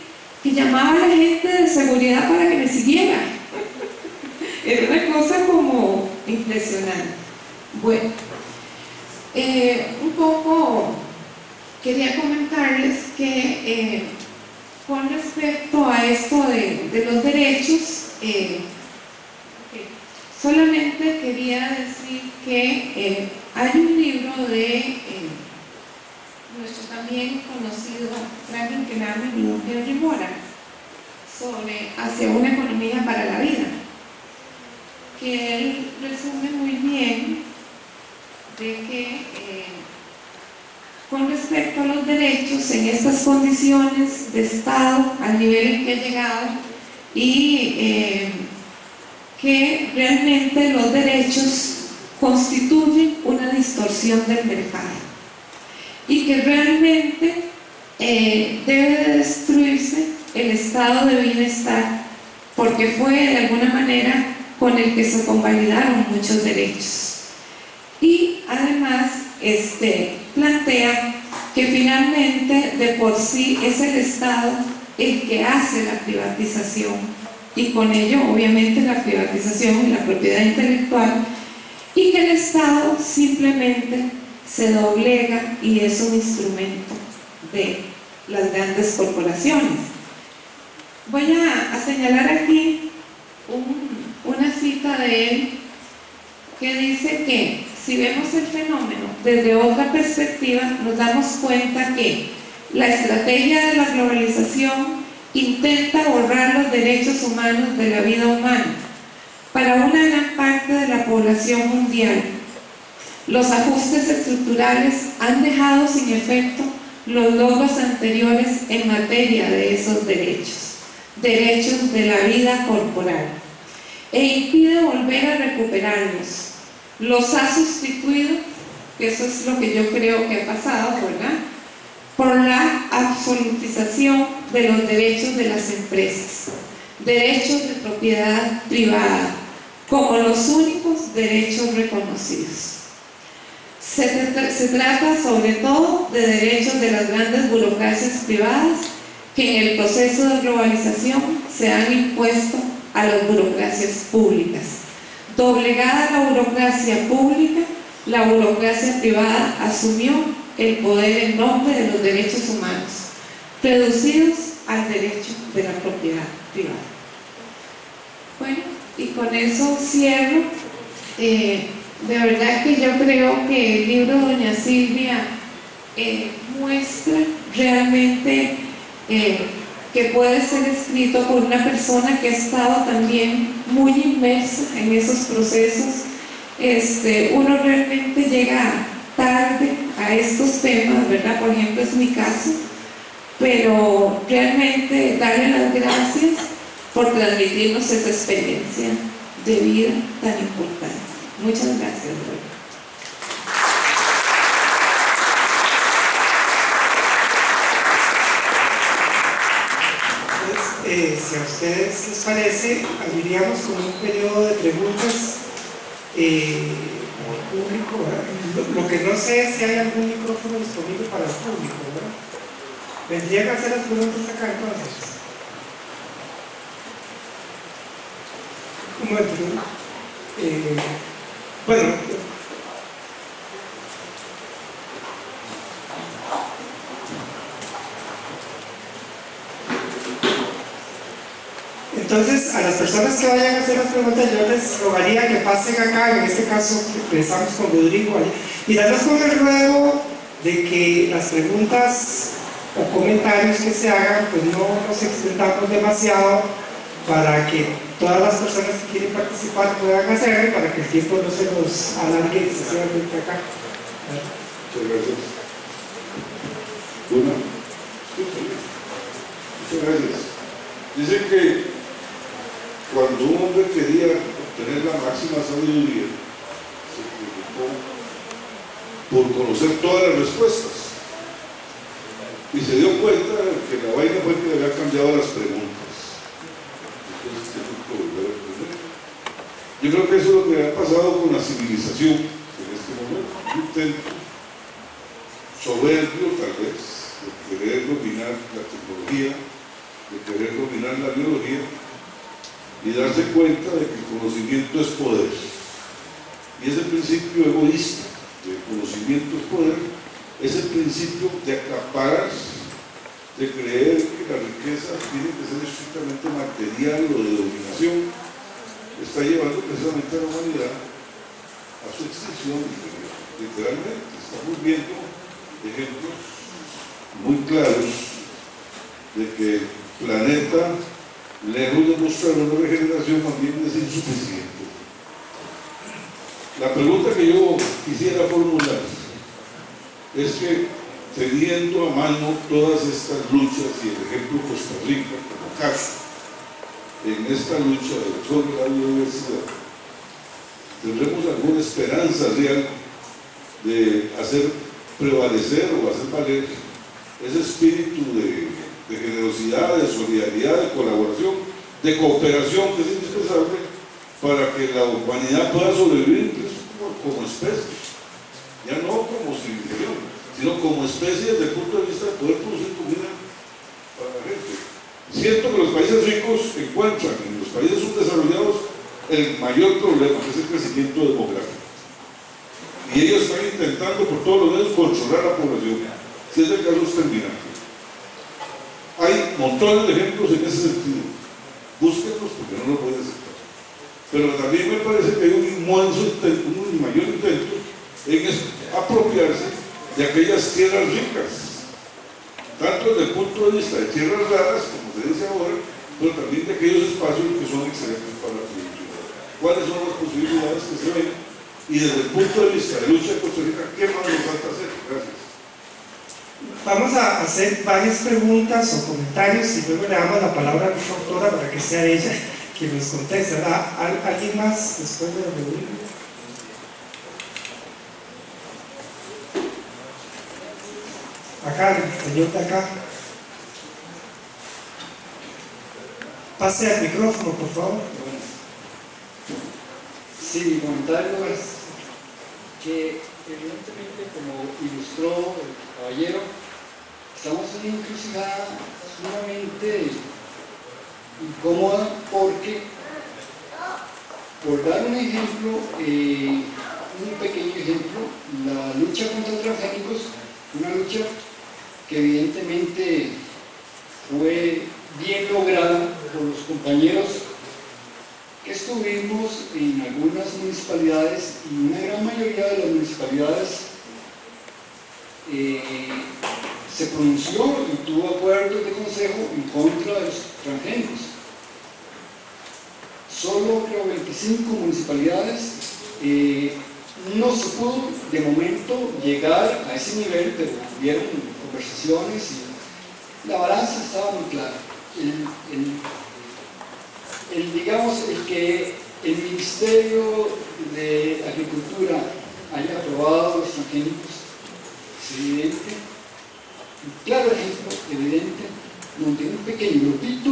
que llamaba a la gente de seguridad para que me siguiera. Era una cosa como impresionante. Bueno, un poco quería comentarles que con respecto a esto de los derechos, solamente quería decir que hay un libro de nuestro también conocido Franklin Kenami y Henry Mora sobre Hacia una economía para la vida, que él resume muy bien de que con respecto a los derechos en estas condiciones de Estado al nivel en que ha llegado, y que realmente los derechos constituyen una distorsión del mercado y que realmente debe de destruirse el estado de bienestar, porque fue de alguna manera con el que se convalidaron muchos derechos. Y además plantea que finalmente de por sí es el Estado el que hace la privatización, y con ello obviamente la privatización y la propiedad intelectual, y que el Estado simplemente se doblega y es un instrumento de las grandes corporaciones. Voy a señalar aquí una cita de él que dice que si vemos el fenómeno desde otra perspectiva, nos damos cuenta que la estrategia de la globalización intenta borrar los derechos humanos de la vida humana para una gran parte de la población mundial. Los ajustes estructurales han dejado sin efecto los logros anteriores en materia de esos derechos de la vida corporal, e impide volver a recuperarlos. Los ha sustituido, que eso es lo que yo creo que ha pasado, ¿verdad?, por la absolutización de los derechos de las empresas, derechos de propiedad privada, como los únicos derechos reconocidos. Se trata sobre todo de derechos de las grandes burocracias privadas que en el proceso de globalización se han impuesto a las burocracias públicas. Doblegada la burocracia pública, la burocracia privada asumió el poder en nombre de los derechos humanos, reducidos al derecho de la propiedad privada. Bueno, y con eso cierro. De verdad que yo creo que el libro de doña Silvia muestra realmente que puede ser escrito por una persona que ha estado también muy inmersa en esos procesos. Uno realmente llega tarde a estos temas, ¿verdad? Por ejemplo, es mi caso, pero realmente darle las gracias por transmitirnos esa experiencia de vida tan importante. Muchas gracias, Lore. Si a ustedes les parece, abriríamos con un periodo de preguntas al público, ¿verdad? Lo que no sé es si hay algún micrófono disponible para el público, ¿verdad? ¿Vendrían a hacer las preguntas acá entonces? Un momento, bueno, entonces a las personas que vayan a hacer las preguntas yo les rogaría que pasen acá, en este caso empezamos con Rodrigo y darles con el ruego de que las preguntas o comentarios que se hagan pues no nos extendamos demasiado para que todas las personas que quieren participar puedan hacerlo, para que el tiempo no se nos alargue excesivamente acá. Muchas gracias. Una. Muchas gracias. Dicen que cuando un hombre quería obtener la máxima sabiduría, se preocupó por conocer todas las respuestas y se dio cuenta de que la vaina fue que le había cambiado las preguntas. Yo creo que eso es lo que ha pasado con la civilización en este momento. Un intento soberbio, tal vez, de querer dominar la tecnología, de querer dominar la biología y darse cuenta de que el conocimiento es poder. Y ese principio egoísta de conocimiento es poder, ese principio de acaparar, de creer que la riqueza tiene que ser estrictamente material o de dominación, está llevando precisamente a la humanidad a su extinción. Literalmente estamos viendo ejemplos muy claros de que el planeta, lejos de mostrar una regeneración, más bien es insuficiente. La pregunta que yo quisiera formular es que, teniendo a mano todas estas luchas y el ejemplo Costa Rica como caso en esta lucha sobre la biodiversidad, ¿tendremos alguna esperanza real de hacer prevalecer o hacer valer ese espíritu de generosidad, de solidaridad, de colaboración, de cooperación que es indispensable para que la humanidad pueda sobrevivir como especie, ya no como civilización, sino como especie desde el punto de vista de poder producir comida para la gente? Siento que los países ricos encuentran en los países subdesarrollados el mayor problema, que es el crecimiento demográfico. Y ellos están intentando por todos los medios controlar la población, si es el caso exterminante. Hay montones de ejemplos en ese sentido. Búsquenlos porque no lo pueden aceptar. Pero también me parece que hay un inmenso intento, un mayor intento en apropiarse de aquellas tierras ricas, tanto desde el punto de vista de tierras raras, como se dice ahora, pero también de aquellos espacios que son excelentes para la productividad. ¿Cuáles son las posibilidades que se ven? Y desde el punto de vista de lucha de Costa Rica, ¿qué más nos falta hacer? Gracias. Vamos a hacer varias preguntas o comentarios y luego le damos la palabra a nuestra autora para que sea ella quien nos conteste. ¿Alguien más después de la pregunta? Acá, el señor de acá. Pase al micrófono, por favor. Sí, mi comentario es que evidentemente, como ilustró el caballero, estamos en una encrucijada sumamente incómoda porque, por dar un ejemplo, un pequeño ejemplo, la lucha contra transgénicos, una lucha que evidentemente fue bien lograda por los compañeros que estuvimos en algunas municipalidades, y una gran mayoría de las municipalidades se pronunció y tuvo acuerdos de consejo en contra de los transgénicos. Solo creo 25 municipalidades no se pudo de momento llegar a ese nivel, pero hubieron conversaciones y la balanza estaba muy clara. digamos, el que el Ministerio de Agricultura haya aprobado los transgénicos es evidente, un claro ejemplo evidente, donde un pequeño grupito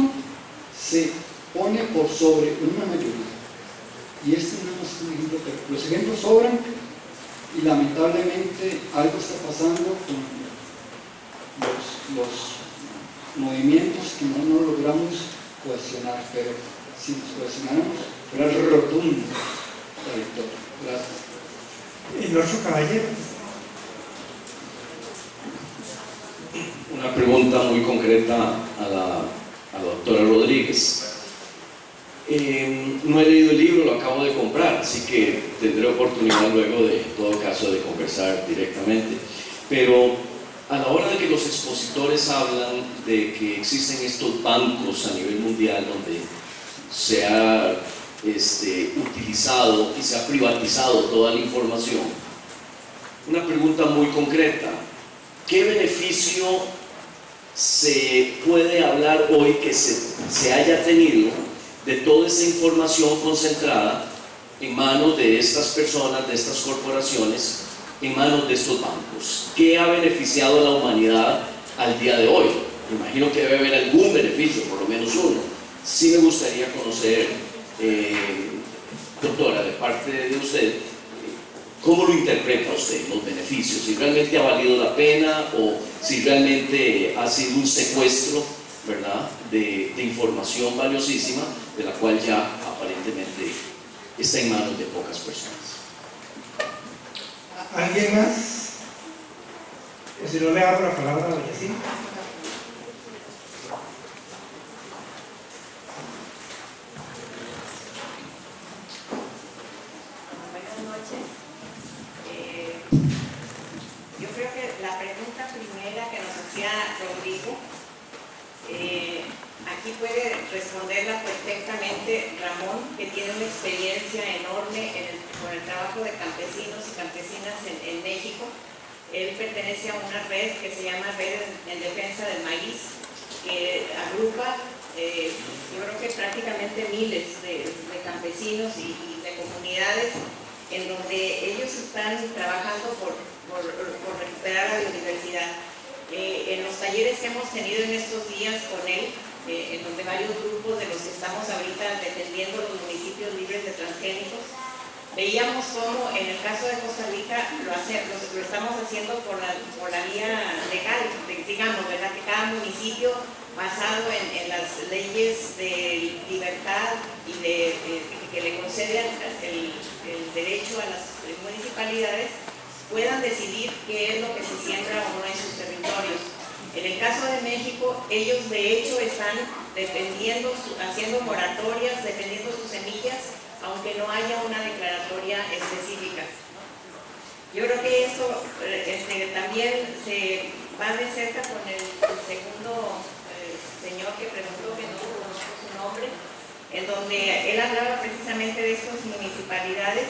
se pone por sobre una mayoría. Y este no es un ejemplo, pero los ejemplos sobran y lamentablemente algo está pasando con los movimientos que no logramos cohesionar, pero si nos cohesionáramos, fuera rotundo la victoria. Gracias. El otro caballero. Una pregunta muy concreta a la doctora Rodríguez. No he leído el libro, lo acabo de comprar, así que tendré oportunidad luego de, en todo caso, de conversar directamente. Pero a la hora de que los expositores hablan de que existen estos bancos a nivel mundial donde se ha utilizado y se ha privatizado toda la información, una pregunta muy concreta: ¿qué beneficio se puede hablar hoy que se haya tenido de toda esa información concentrada en manos de estas personas, de estas corporaciones, en manos de estos bancos? ¿Qué ha beneficiado a la humanidad al día de hoy? Me imagino que debe haber algún beneficio, por lo menos uno. Sí me gustaría conocer, doctora, de parte de usted, ¿cómo lo interpreta usted, los beneficios? Si realmente ha valido la pena o si realmente ha sido un secuestro, ¿verdad?, de información valiosísima, de la cual ya aparentemente está en manos de pocas personas. ¿Alguien más? O si no, le hago la palabra a doña Cintia. Buenas noches. Yo creo que la pregunta primera que nos hacía Rodrigo, aquí puede responderla perfectamente Ramón, que tiene una experiencia enorme con el trabajo de campesinos y campesinas en México. Él pertenece a una red que se llama Red en Defensa del Maíz, que agrupa, yo creo que prácticamente miles de campesinos y de comunidades, en donde ellos están trabajando por recuperar la biodiversidad. En los talleres que hemos tenido en estos días con él, en donde varios grupos de los que estamos ahorita defendiendo los municipios libres de transgénicos, veíamos cómo en el caso de Costa Rica lo estamos haciendo por la vía legal, digamos, ¿verdad?, que cada municipio, basado en las leyes de libertad y que le conceden el derecho a las municipalidades, puedan decidir qué es lo que se siembra o no en sus territorios. En el caso de México, ellos de hecho están haciendo moratorias, defendiendo sus semillas, aunque no haya una declaratoria específica. Yo creo que eso también se va de cerca con el segundo señor que preguntó, que no conozco su nombre, en donde él hablaba precisamente de estas municipalidades,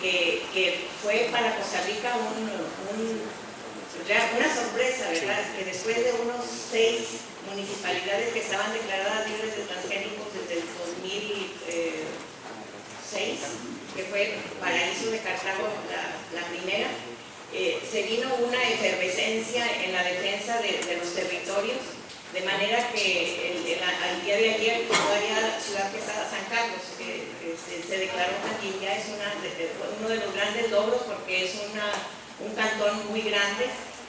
que fue para Costa Rica una sorpresa, ¿verdad?, que después de unos 6 municipalidades que estaban declaradas libres de transgénicos desde el 2006, que fue Paraíso de Cartago la primera, se vino una efervescencia en la defensa de los territorios, de manera que al día de ayer todavía Ciudad Quesada San Carlos, que se declaró también, ya es uno de los grandes logros, porque es un cantón muy grande.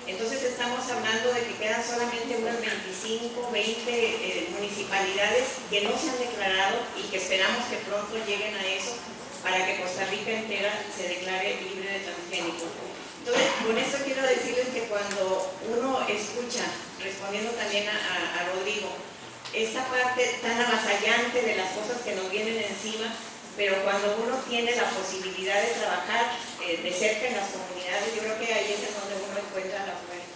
Entonces estamos hablando de que quedan solamente unas 25, 20 municipalidades que no se han declarado y que esperamos que pronto lleguen a eso para que Costa Rica entera se declare libre de transgénicos. Entonces, con esto quiero decirles que cuando uno escucha, respondiendo también a Rodrigo, esta parte tan avasallante de las cosas que nos vienen encima, pero cuando uno tiene la posibilidad de trabajar de cerca en las comunidades, yo creo que ahí es donde uno encuentra la fuerza.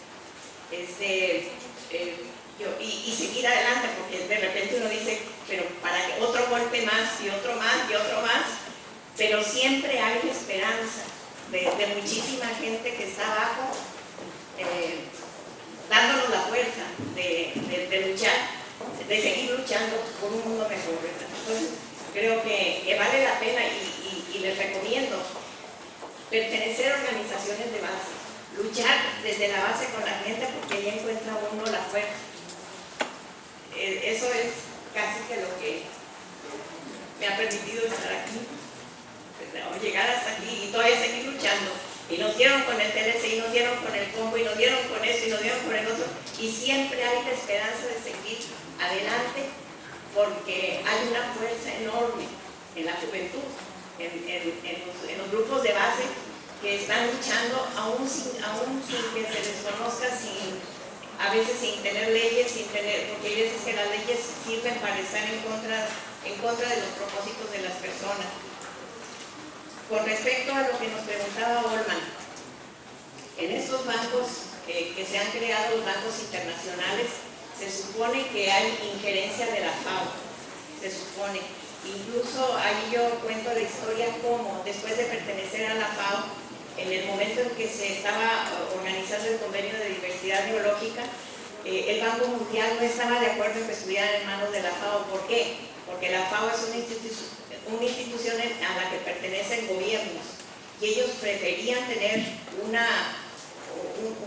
Y seguir adelante, porque de repente uno dice, pero para que otro golpe más y otro más y otro más, pero siempre hay esperanza de muchísima gente que está abajo, dándonos la fuerza de luchar, de seguir luchando por un mundo mejor, ¿verdad? Entonces, creo que vale la pena y les recomiendo pertenecer a organizaciones de base, luchar desde la base con la gente, porque ahí encuentra uno la fuerza. Eso es casi que lo que me ha permitido estar aquí, o llegar hasta aquí y todavía seguir luchando. Y nos dieron con el TLC, y nos dieron con el combo, y nos dieron con esto, y nos dieron con el otro, y siempre hay la esperanza de seguir adelante, porque hay una fuerza enorme en la juventud, en los grupos de base que están luchando aún sin que se les conozca, a veces sin tener leyes, porque hay veces que las leyes sirven para estar en contra de los propósitos de las personas. Con respecto a lo que nos preguntaba Olman, en estos bancos que se han creado, los bancos internacionales, se supone que hay injerencia de la FAO, se supone. Incluso ahí yo cuento la historia como después de pertenecer a la FAO, en el momento en que se estaba organizando el convenio de diversidad biológica, el Banco Mundial no estaba de acuerdo en que estuvieran en manos de la FAO. ¿Por qué? Porque la FAO es una institución a la que pertenecen gobiernos y ellos preferían tener una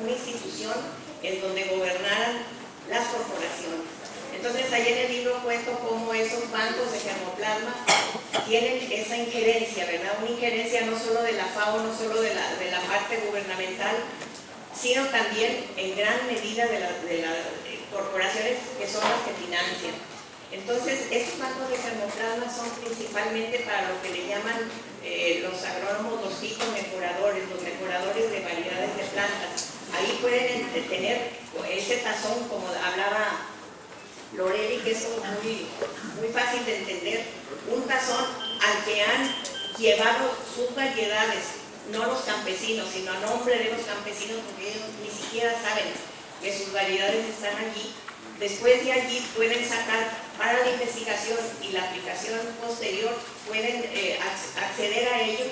institución en donde gobernaran las corporaciones. Entonces ahí en el libro cuento cómo esos bancos de germoplasma tienen esa injerencia, ¿verdad? Una injerencia no solo de la FAO, no solo de la parte gubernamental, sino también en gran medida de las corporaciones que son las que financian. Entonces, estos bancos de germoplasma son principalmente para lo que le llaman los agrónomos, los fitomejoradores, los mejoradores de variedades de plantas. Ahí pueden tener ese tazón, como hablaba Loreli, que es muy fácil de entender, un tazón al que han llevado sus variedades, no los campesinos, sino a nombre de los campesinos, porque ellos ni siquiera saben que sus variedades están allí. Después de allí pueden sacar para la investigación y la aplicación posterior, pueden acceder a ello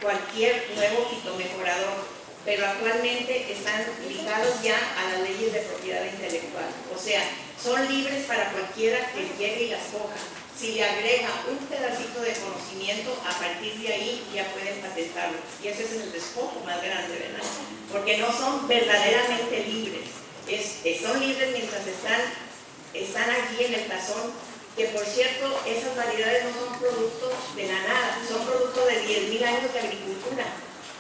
cualquier nuevo fitomejorador, pero actualmente están ligados ya a las leyes de propiedad intelectual. O sea, son libres para cualquiera que llegue y las coja. Si le agrega un pedacito de conocimiento, a partir de ahí ya pueden patentarlo. Y ese es el despojo más grande, ¿verdad? Porque no son verdaderamente libres. Son libres mientras están aquí en el tazón, que por cierto, esas variedades no son producto de la nada, son producto de 10.000 años de agricultura.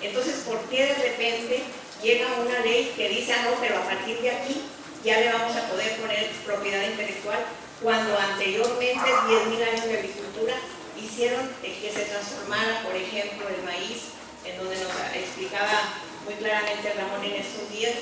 Entonces, ¿por qué de repente llega una ley que dice, no, pero a partir de aquí ya le vamos a poder poner propiedad intelectual, cuando anteriormente 10.000 años de agricultura hicieron que se transformara, por ejemplo, el maíz, en donde nos explicaba muy claramente Ramón en estos días,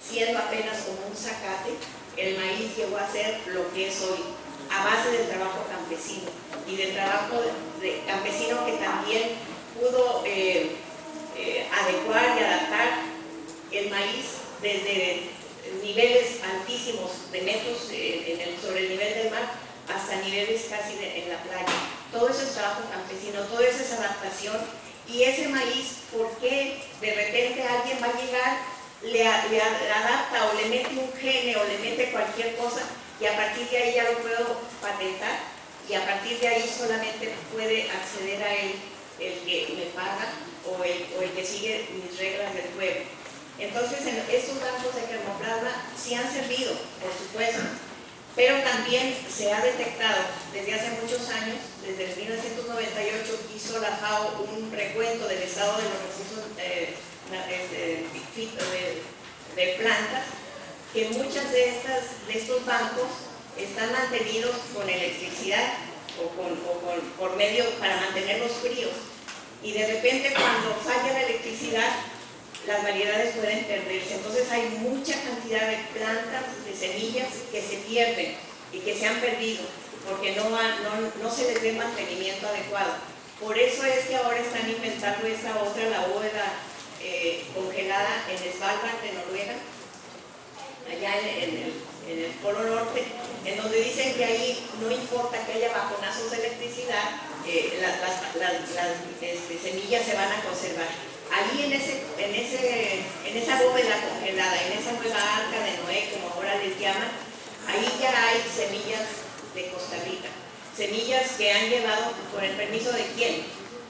siendo apenas como un zacate, el maíz llegó a ser lo que es hoy, a base del trabajo campesino y del trabajo de campesino que también pudo adecuar y adaptar el maíz desde niveles altísimos de metros sobre el nivel del mar hasta niveles casi en la playa. Todo eso es trabajo campesino, todo eso es adaptación. Y ese maíz, ¿por qué de repente alguien va a llegar, le adapta o le mete un gene o le mete cualquier cosa y a partir de ahí ya lo puedo patentar y a partir de ahí solamente puede acceder a él el que me paga o el que sigue mis reglas del juego? Entonces, estos bancos de germoplasma sí han servido, por supuesto, pero también se ha detectado desde hace muchos años, desde el 1998 hizo la FAO un recuento del estado de los recursos de plantas, que muchas de estos bancos están mantenidos con electricidad o por medio para mantenerlos fríos, y de repente cuando falla la electricidad las variedades pueden perderse. Entonces hay mucha cantidad de plantas, de semillas que se pierden y que se han perdido porque no se les dé mantenimiento adecuado. Por eso es que ahora están inventando esta otra, la bóveda congelada en Svalbard, de Noruega, allá en el Polo Norte, en donde dicen que ahí no importa que haya bajonazos de electricidad, las semillas se van a conservar. Ahí en esa bóveda congelada, en esa nueva arca de Noé, como ahora les llaman, ahí ya hay semillas de Costa Rica. semillas que han llegado con el permiso de quién.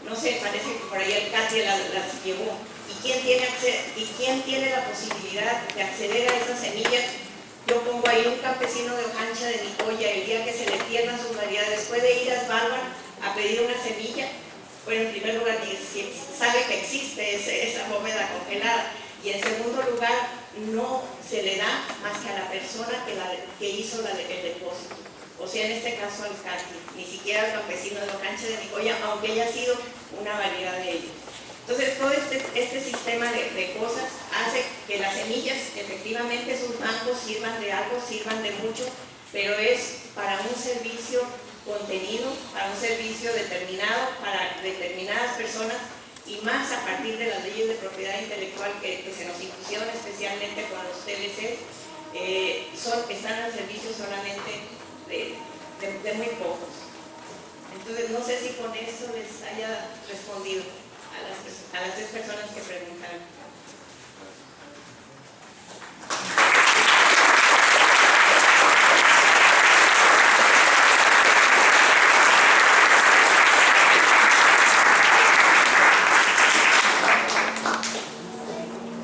No sé, parece que por ahí el CATIE las llevó. ¿Y quién tiene la posibilidad de acceder a esas semillas? Yo pongo ahí un campesino de Ojancha de Nicoya, el día que se le pierdan sus variedades, puede ir a Svalbard a pedir una semilla. Bueno, en primer lugar, sabe que existe esa bóveda congelada. Y en segundo lugar, no se le da más que a la persona que hizo el depósito. O sea, en este caso al CATIE, ni siquiera al campesino de Ojancha de Nicoya, aunque haya sido una variedad de ellos. Entonces, todo este sistema de cosas hace que las semillas, efectivamente, sus bancos sirvan de algo, sirvan de mucho, pero es para un servicio contenido, para un servicio determinado, para determinadas personas, y más a partir de las leyes de propiedad intelectual que se nos impusieron especialmente con los TLC, están al servicio solamente de muy pocos. Entonces, no sé si con eso les haya respondido a las tres personas que preguntaron.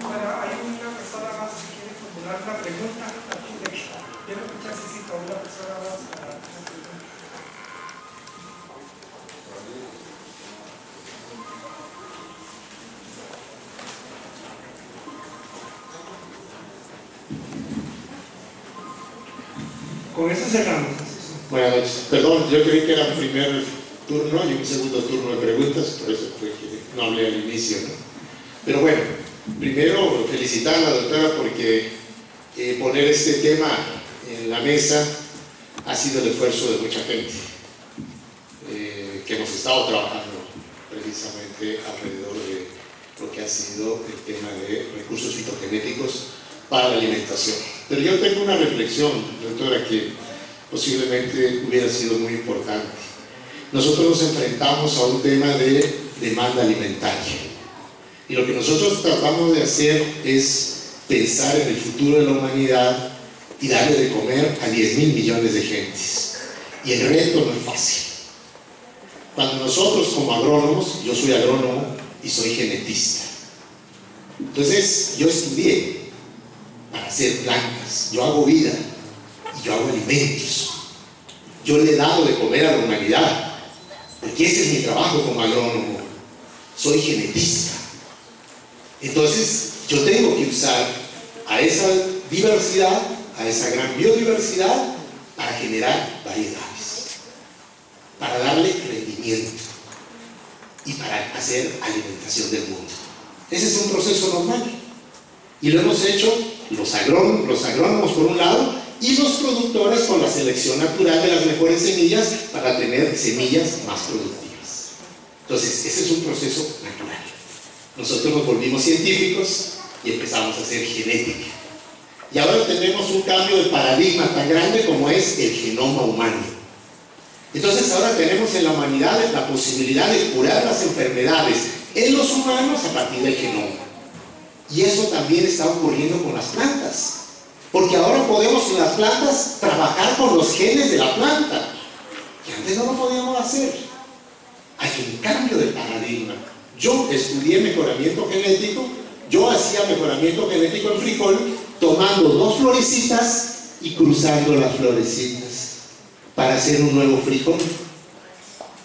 Bueno, hay una persona más que quiere formular una pregunta. Quiero escuchar si cita una persona más para una pregunta. Con eso cerramos. Buenas noches. Perdón, yo creí que era un primer turno y un segundo turno de preguntas, por eso fue que no hablé al inicio, ¿no? Pero bueno, primero felicitar a la doctora porque poner este tema en la mesa ha sido el esfuerzo de mucha gente que hemos estado trabajando precisamente alrededor de lo que ha sido el tema de recursos fitogenéticos para la alimentación. Pero yo tengo una reflexión, doctora, que posiblemente hubiera sido muy importante. Nosotros nos enfrentamos a un tema de demanda alimentaria y lo que nosotros tratamos de hacer es pensar en el futuro de la humanidad y darle de comer a 10.000 millones de gentes. Y el reto no es fácil. Cuando nosotros como agrónomos, yo soy agrónomo y soy genetista, entonces yo estudié para hacer plantas, yo hago vida y yo hago alimentos, yo le he dado de comer a la humanidad, porque ese es mi trabajo como agrónomo, soy genetista. Entonces yo tengo que usar a esa diversidad, a esa gran biodiversidad, para generar variedades, para darle rendimiento y para hacer alimentación del mundo. Ese es un proceso normal y lo hemos hecho los agrónomos por un lado y los productores con la selección natural de las mejores semillas para tener semillas más productivas. Entonces ese es un proceso natural. Nosotros nos volvimos científicos y empezamos a hacer genética y ahora tenemos un cambio de paradigma tan grande como es el genoma humano. Entonces ahora tenemos en la humanidad la posibilidad de curar las enfermedades en los humanos a partir del genoma. Y eso también está ocurriendo con las plantas, porque ahora podemos en las plantas trabajar con los genes de la planta, que antes no lo podíamos hacer. Hay un cambio de paradigma. Yo estudié mejoramiento genético, yo hacía mejoramiento genético en frijol, tomando 2 florecitas y cruzando las florecitas para hacer un nuevo frijol.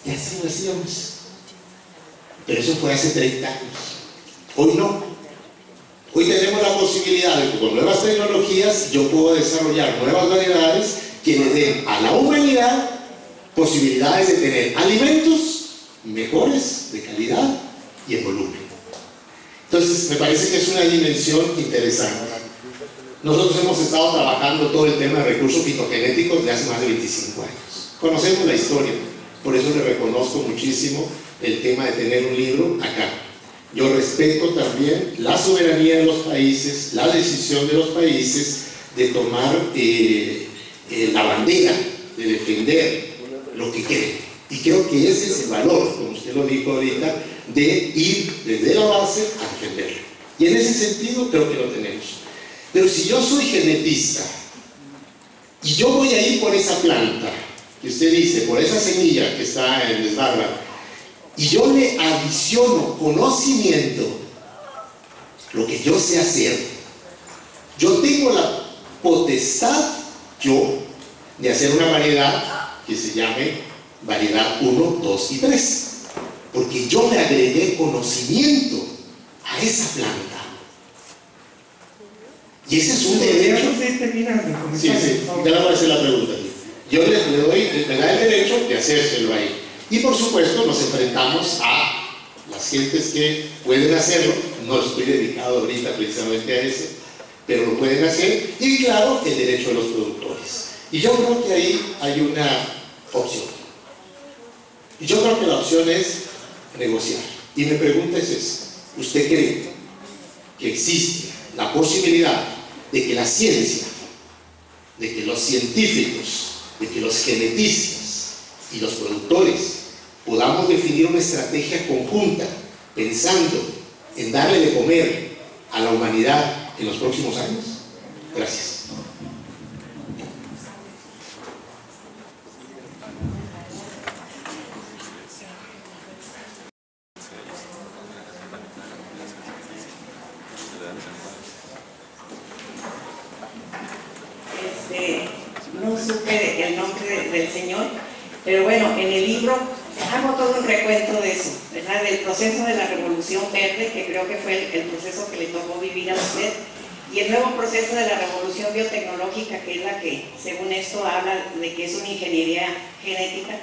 Y así lo hacíamos. Pero eso fue hace 30 años. Hoy no. Hoy tenemos la posibilidad de que con nuevas tecnologías yo puedo desarrollar nuevas variedades que le den a la humanidad posibilidades de tener alimentos mejores, de calidad y en volumen. Entonces me parece que es una dimensión interesante. Nosotros hemos estado trabajando todo el tema de recursos fitogenéticos de hace más de 25 años. Conocemos la historia, por eso le reconozco muchísimo el tema de tener un libro acá. Yo respeto también la soberanía de los países, la decisión de los países de tomar la bandera, de defender lo que creen. Y creo que ese es el valor, como usted lo dijo ahorita, de ir desde la base a defenderlo. Y en ese sentido creo que lo tenemos. Pero si yo soy genetista y yo voy a ir por esa planta, que usted dice, por esa semilla que está en Svalbard, y yo le adiciono conocimiento, lo que yo sé hacer, yo tengo la potestad, yo, de hacer una variedad que se llame variedad 1, 2 y 3, porque yo le agregué conocimiento a esa planta. Y ese es un derecho. Sí, ya le voy a hacer la pregunta. Yo me da el derecho de hacérselo ahí. Y por supuesto nos enfrentamos a las gentes que pueden hacerlo. No estoy dedicado ahorita precisamente a eso, pero lo pueden hacer. Y claro, el derecho de los productores. Y yo creo que ahí hay una opción. Y yo creo que la opción es negociar. Y mi pregunta es esa. ¿Usted cree que existe la posibilidad de que la ciencia, de que los científicos, de que los genetistas y los productores podamos definir una estrategia conjunta pensando en darle de comer a la humanidad en los próximos años? Gracias. No supe el nombre del señor, pero bueno, en el libro hago todo un recuento de eso, ¿verdad? Del proceso de la Revolución Verde, que creo que fue el proceso que le tocó vivir a usted, y el nuevo proceso de la Revolución Biotecnológica, que es la que, según esto, habla de que es una ingeniería genética,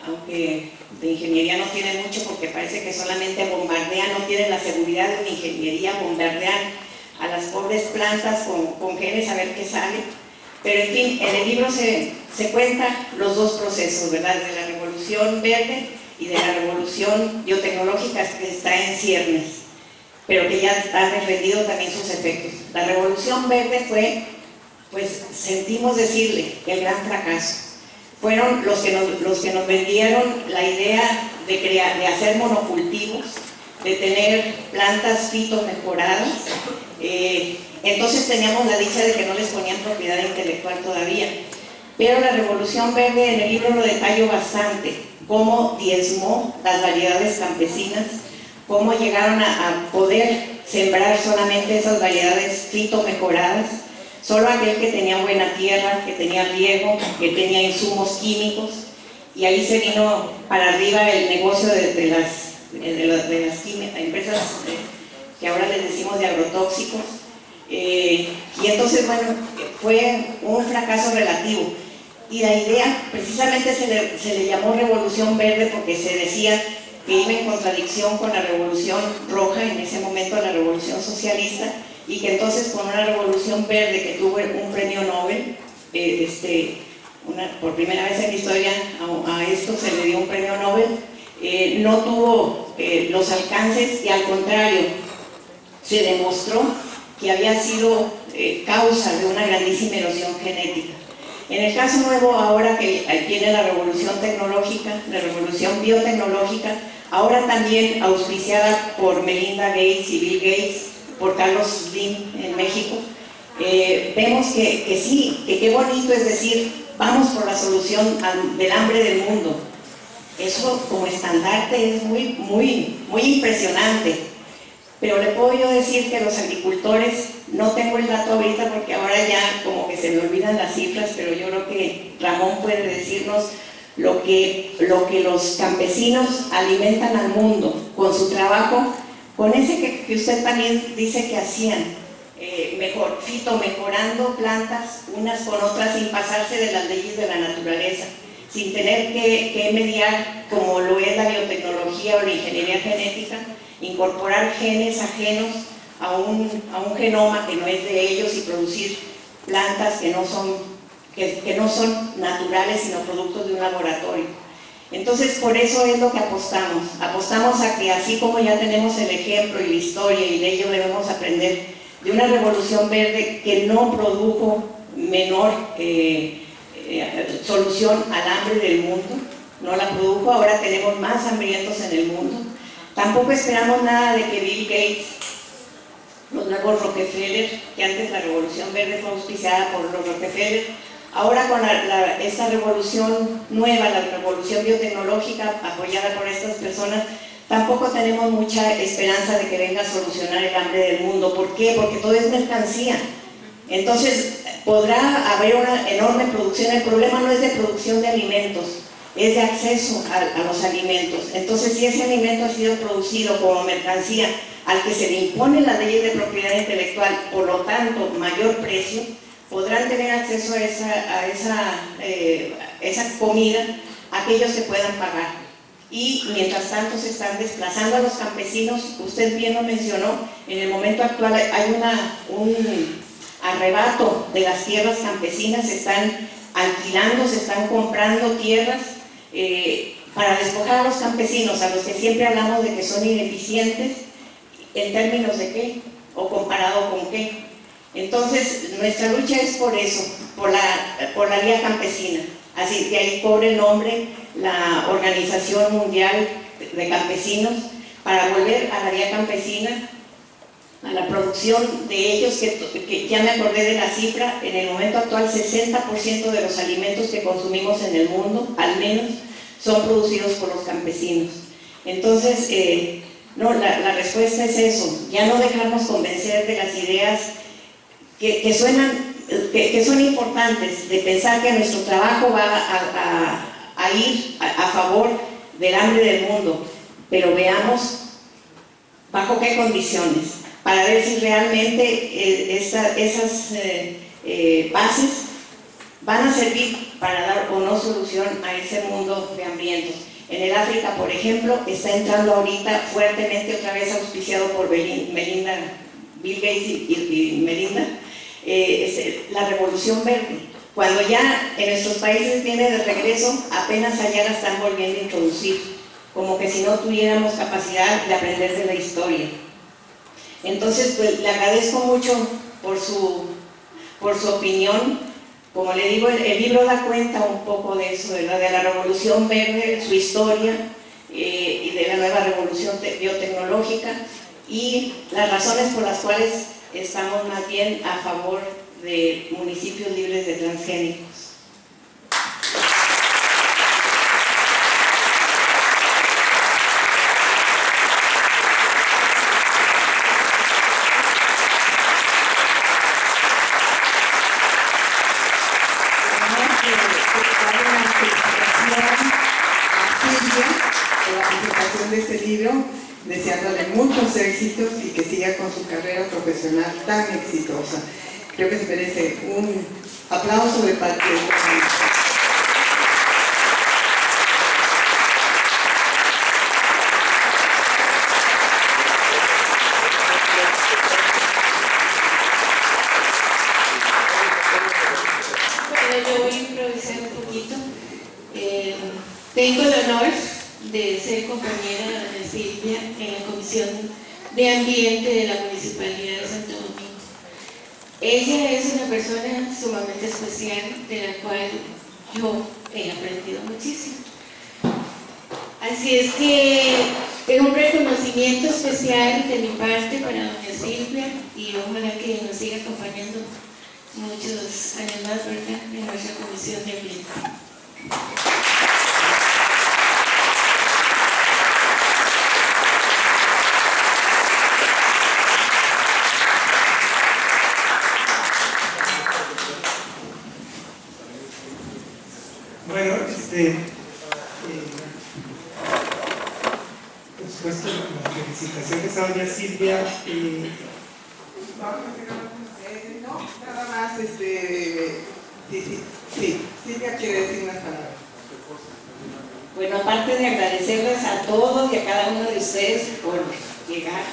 aunque de ingeniería no tiene mucho porque parece que solamente bombardean, no tienen la seguridad de una ingeniería, bombardean a las pobres plantas con genes a ver qué sale. Pero en fin, en el libro se cuentan los dos procesos, ¿verdad? De la Revolución Verde y de la Revolución Biotecnológica, que está en ciernes, pero que ya ha refrendido también sus efectos. La Revolución Verde fue, pues sentimos decirle, el gran fracaso. Fueron los que nos vendieron la idea de hacer monocultivos, de tener plantas fitomejoradas. Entonces teníamos la dicha de que no les ponían propiedad intelectual todavía. Pero la Revolución Verde, en el libro lo detallo bastante, cómo diezmó las variedades campesinas, cómo llegaron a poder sembrar solamente esas variedades fitomejoradas, solo aquel que tenía buena tierra, que tenía riego, que tenía insumos químicos, y ahí se vino para arriba el negocio de las empresas que ahora les decimos de agrotóxicos. Y entonces, bueno, fue un fracaso relativo. Y la idea, precisamente se le llamó Revolución Verde porque se decía que iba en contradicción con la Revolución Roja, en ese momento la Revolución Socialista, y que entonces con una Revolución Verde que tuvo un premio Nobel, por primera vez en la historia a esto se le dio un premio Nobel, no tuvo los alcances y al contrario, se demostró que había sido causa de una grandísima erosión genética. En el caso nuevo, ahora que tiene la revolución tecnológica, la revolución biotecnológica, ahora también auspiciada por Melinda Gates y Bill Gates, por Carlos Slim en México, vemos que sí, que qué bonito es decir, vamos por la solución del hambre del mundo. Eso como estandarte es muy impresionante. Pero le puedo yo decir que los agricultores, no tengo el dato ahorita porque ahora ya como que se me olvidan las cifras, pero yo creo que Ramón puede decirnos lo que los campesinos alimentan al mundo con su trabajo, con ese que usted también dice que hacían, mejorando plantas unas con otras sin pasarse de las leyes de la naturaleza, sin tener que mediar como lo es la biotecnología o la ingeniería genética, incorporar genes ajenos a un genoma que no es de ellos y producir plantas que no son naturales sino productos de un laboratorio. Entonces por eso es lo que apostamos a que así como ya tenemos el ejemplo y la historia y de ello debemos aprender de una revolución verde que no produjo menor solución al hambre del mundo, no la produjo, ahora tenemos más hambrientos en el mundo. Tampoco esperamos nada de que Bill Gates, los nuevos Rockefeller, que antes la Revolución Verde fue auspiciada por los Rockefeller, Ahora con esta revolución nueva, la revolución biotecnológica apoyada por estas personas, tampoco tenemos mucha esperanza de que venga a solucionar el hambre del mundo. ¿Por qué? Porque todo es mercancía. Entonces, podrá haber una enorme producción. El problema no es de producción de alimentos, es de acceso a los alimentos. Entonces, si ese alimento ha sido producido como mercancía al que se le impone la ley de propiedad intelectual, por lo tanto, mayor precio, podrán tener acceso a esa comida aquellos que puedan pagar. Y mientras tanto se están desplazando a los campesinos. Usted bien lo mencionó, en el momento actual hay un arrebato de las tierras campesinas, se están alquilando, se están comprando tierras para despojar a los campesinos, a los que siempre hablamos de que son ineficientes, ¿en términos de qué? ¿O comparado con qué? Entonces, nuestra lucha es por eso, por la vía campesina. Así que ahí cobre el nombre la Organización Mundial de Campesinos, para volver a la vía campesina, a la producción de ellos, que ya me acordé de la cifra. En el momento actual 60% de los alimentos que consumimos en el mundo, al menos, son producidos por los campesinos. Entonces, no, la respuesta es eso, ya no dejarnos convencer de las ideas que son importantes, de pensar que nuestro trabajo va a ir a favor del hambre del mundo, pero veamos bajo qué condiciones, para ver si realmente esas bases van a servir para dar o no solución a ese mundo de hambrientos. En el África, por ejemplo, está entrando ahorita fuertemente, otra vez auspiciado por Bill Gates y Melinda, la revolución verde. Cuando ya en nuestros países viene de regreso, apenas allá la están volviendo a introducir, como que si no tuviéramos capacidad de aprender de la historia. Entonces, pues, le agradezco mucho por su opinión. Como le digo, el libro da cuenta un poco de eso, ¿verdad? De la revolución verde, su historia, y de la nueva revolución biotecnológica, y las razones por las cuales estamos más bien a favor de municipios libres de transgénicos. Por la presentación de este libro, deseándole muchos éxitos y que siga con su carrera profesional tan exitosa. Creo que se merece un aplauso de parte de todos. Bueno, yo voy a improvisar un poquito. Tengo el honor de ser compañera de Silvia en la Comisión de Ambiente de la Municipalidad de Santo Domingo. Ella es una persona sumamente especial, de la cual yo he aprendido muchísimo. Así es que es un reconocimiento especial de mi parte para doña Silvia, y ojalá que nos siga acompañando muchos años más, ¿verdad?, en nuestra Comisión de Ambiente. Bueno, por supuesto, las felicitaciones a doña Silvia. Vamos a pegar ustedes, ¿no? Nada más, sí, Silvia quiere decir unas palabras. Bueno, aparte de agradecerles a todos y a cada uno de ustedes por llegar